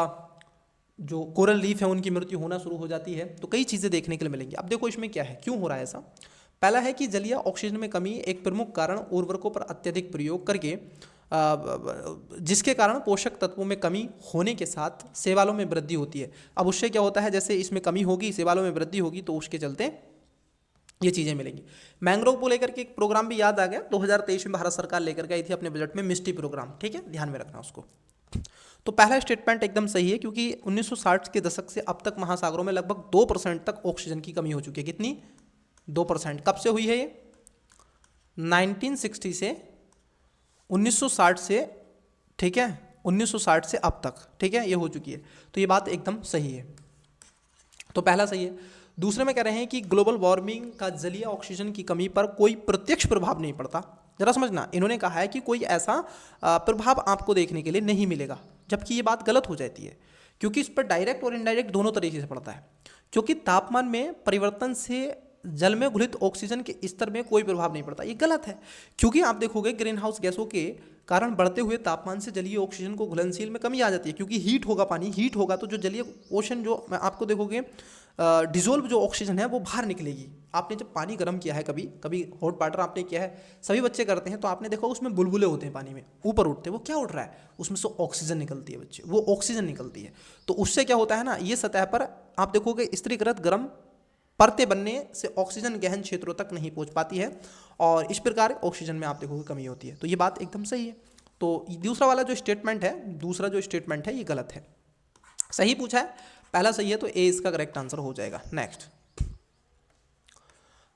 जो कोरल लीफ है उनकी मृत्यु होना शुरू हो जाती है। तो कई चीज़ें देखने के लिए मिलेंगी। अब देखो इसमें क्या है, क्यों हो रहा है ऐसा। पहला है कि जलीय ऑक्सीजन में कमी एक प्रमुख कारण उर्वरकों पर अत्यधिक प्रयोग करके, जिसके कारण पोषक तत्वों में कमी होने के साथ शैवालों में वृद्धि होती है। अब उससे क्या होता है, जैसे इसमें कमी होगी, शैवालों में वृद्धि होगी, तो उसके चलते ये चीज़ें मिलेंगी। मैंग्रोव को लेकर के एक प्रोग्राम भी याद आ गया, 2023 में भारत सरकार लेकर के आई थी अपने बजट में, मिस्टी प्रोग्राम, ठीक है, ध्यान में रखना उसको। तो पहला स्टेटमेंट एकदम सही है, क्योंकि 1960 के दशक से अब तक महासागरों में लगभग 2% तक ऑक्सीजन की कमी हो चुकी है। कितनी? 2%। कब से हुई है ये? 1960 से 1960 से, ठीक है, 1960 से अब तक, ठीक है, ये हो चुकी है। तो ये बात एकदम सही है, तो पहला सही है। दूसरे में कह रहे हैं कि ग्लोबल वार्मिंग का जलीय ऑक्सीजन की कमी पर कोई प्रत्यक्ष प्रभाव नहीं पड़ता। जरा समझना, इन्होंने कहा है कि कोई ऐसा प्रभाव आपको देखने के लिए नहीं मिलेगा, जबकि ये बात गलत हो जाती है, क्योंकि इस पर डायरेक्ट और इनडायरेक्ट दोनों तरीके से पड़ता है। क्योंकि तापमान में परिवर्तन से जल में घुलित ऑक्सीजन के स्तर में कोई प्रभाव नहीं पड़ता। ये गलत है, क्योंकि आप देखोगे ग्रीन हाउस गैसों के कारण बढ़ते हुए तापमान से जलीय ऑक्सीजन को घुलनशील में कमी आ जाती है, क्योंकि हीट होगा, पानी हीट होगा, तो जो जलीय ओशन जो आपको देखोगे डिजोल्व जो ऑक्सीजन है वो बाहर निकलेगी। आपने जब पानी गर्म किया है, कभी कभी हॉट वाटर आपने किया है, सभी बच्चे करते हैं, तो आपने देखा उसमें बुलबुले होते हैं पानी में, ऊपर उठते हैं, वो क्या उठ रहा है, उसमें से ऑक्सीजन निकलती है बच्चे, वो ऑक्सीजन निकलती है। तो उससे क्या होता है ना, ये सतह पर आप देखोगे स्थिरीकृत गर्म परतें बनने से ऑक्सीजन गहन क्षेत्रों तक नहीं पहुंच पाती है, और इस प्रकार ऑक्सीजन में आप देखोगे कमी होती है। तो ये बात एकदम सही है। तो दूसरा वाला जो स्टेटमेंट है, दूसरा जो स्टेटमेंट है ये गलत है। सही पूछा है, पहला सही है, तो ए इसका करेक्ट आंसर हो जाएगा। नेक्स्ट,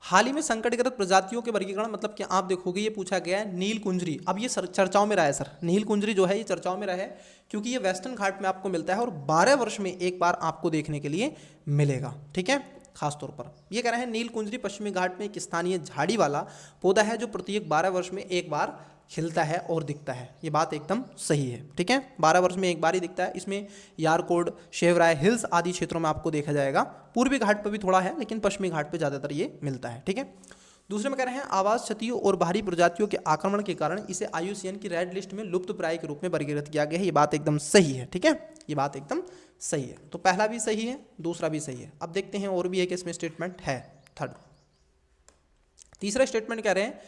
हाल ही में संकटग्रस्त प्रजातियों के वर्गीकरण, मतलब कि आप देखोगे ये पूछा गया है नील कुंजरी। अब ये चर्चाओं में रहा है सर, नील कुंजरी जो है ये चर्चाओं में रहा है, क्योंकि ये वेस्टर्न घाट में आपको मिलता है, और 12 वर्ष में एक बार आपको देखने के लिए मिलेगा, ठीक है। खासतौर पर ये कह रहे हैं नील कुंजरी पश्चिमी घाट में एक स्थानीय झाड़ी वाला पौधा है, जो प्रत्येक 12 वर्ष में एक बार खिलता है और दिखता है। ये बात एकदम सही है, ठीक है, 12 वर्ष में एक बार ही दिखता है। इसमें यारकोड, शेवराय हिल्स आदि क्षेत्रों में आपको देखा जाएगा। पूर्वी घाट पर भी थोड़ा है, लेकिन पश्चिमी घाट पर ज़्यादातर ये मिलता है, ठीक है। दूसरे में कह रहे हैं आवास क्षतियों और बाहरी प्रजातियों के आक्रमण के कारण इसे IUCN की रेड लिस्ट में लुप्तप्राय के रूप में वर्गीकृत किया गया है। ये बात एकदम सही है, ठीक है, ये बात एकदम सही है। तो पहला भी सही है, दूसरा भी सही है। अब देखते हैं और भी एक इसमें स्टेटमेंट है, थर्ड। तीसरा स्टेटमेंट कह रहे हैं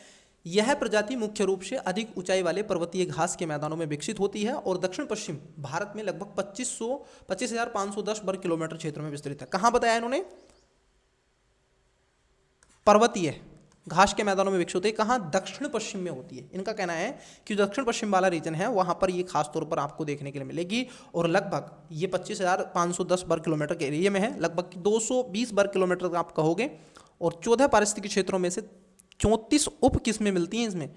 यह प्रजाति मुख्य रूप से अधिक ऊंचाई वाले पर्वतीय घास के मैदानों में विकसित होती है और दक्षिण पश्चिम भारत में लगभग 25,510 वर्ग किलोमीटर क्षेत्र में विस्तृत है। कहां बताया इन्होंने? पर्वतीय घास के मैदानों में विकसित होती है। कहां? दक्षिण पश्चिम में होती है। इनका कहना है कि जो दक्षिण पश्चिम वाला रीजन है वहां पर ये खास तौर पर आपको देखने के लिए मिलेगी और लगभग ये 25,510 वर्ग किलोमीटर के एरिया में है। लगभग 220 वर्ग किलोमीटर आप कहोगे और 14 पारिस्थितिक क्षेत्रों में से 34 उप किस्में मिलती हैं इसमें,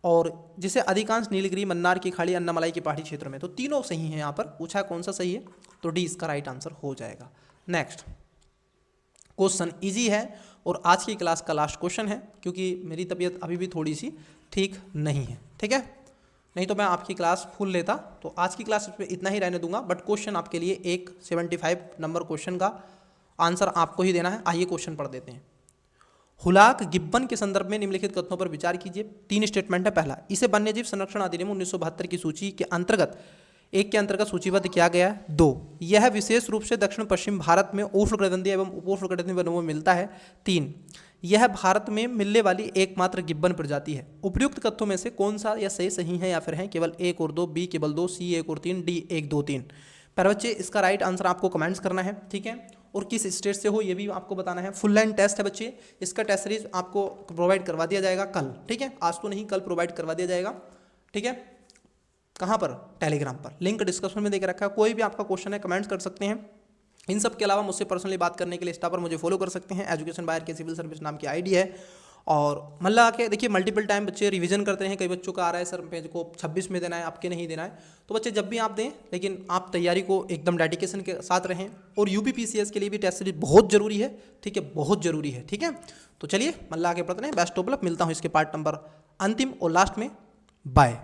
और जिसे अधिकांश नीलगिरी, मन्नार की खाड़ी, अन्नामलाई के पहाड़ी क्षेत्र में। तो तीनों सही हैं। यहाँ पर पूछा कौन सा सही है, तो डी इसका राइट आंसर हो जाएगा। नेक्स्ट क्वेश्चन इजी है और आज की क्लास का लास्ट क्वेश्चन है, क्योंकि मेरी तबीयत अभी भी थोड़ी सी ठीक नहीं है, ठीक है, नहीं तो मैं आपकी क्लास फुल लेता। तो आज की क्लास में इतना ही रहने दूंगा, बट क्वेश्चन आपके लिए एक 75 नंबर क्वेश्चन का आंसर आपको ही देना है। आइए क्वेश्चन पढ़ देते हैं। हुलाक गिब्बन के संदर्भ में निम्नलिखित कथनों पर विचार कीजिए। 3 स्टेटमेंट है। पहला, इसे वन्यजीव संरक्षण अधिनियम 1972 की सूची के अंतर्गत 1 के अंतर्गत सूचीबद्ध किया गया है। 2, यह विशेष रूप से दक्षिण पश्चिम भारत में उष्णकटिबंधीय एवं उपोष्णकटिबंधीय वनों में मिलता है। 3, यह भारत में मिलने वाली एकमात्र गिब्बन प्रजाति है। उपयुक्त कथनों में से कौन सा या सही है या फिर है केवल 1 और 2, बी केवल 2, सी 1 और 3, डी 1 2 3। पर बच्चे इसका राइट आंसर आपको कमेंट्स करना है, ठीक है, और किस स्टेट से हो ये भी आपको बताना है। फुल लाइन टेस्ट है बच्चे, इसका टेस्ट सीरीज आपको प्रोवाइड करवा दिया जाएगा कल, ठीक है, आज तो नहीं, कल प्रोवाइड करवा दिया जाएगा, ठीक है। कहाँ पर? टेलीग्राम पर, लिंक डिस्क्रिप्शन में देकर रखा है। कोई भी आपका क्वेश्चन है कमेंट्स कर सकते हैं। इन सब के अलावा मुझसे पर्सनली बात करने के लिए इंस्टा पर मुझे फॉलो कर सकते हैं। एजुकेशन बायर के सिविल सर्विस नाम की आईडी है। और मल्ला के देखिए मल्टीपल टाइम बच्चे रिवीजन करते हैं। कई बच्चों का आ रहा है सर पेज को 26 में देना है, आपके नहीं देना है। तो बच्चे जब भी आप दें, लेकिन आप तैयारी को एकदम डेडिकेशन के साथ रहें। और यूपीपीसीएस के लिए भी टेस्ट सीरीज बहुत जरूरी है, ठीक है, बहुत जरूरी है, ठीक है। तो चलिए मल्ला आगे पढ़ते हैं। बेस्ट ऑफ लक, मिलता हूँ इसके पार्ट नंबर अंतिम और लास्ट में। बाय।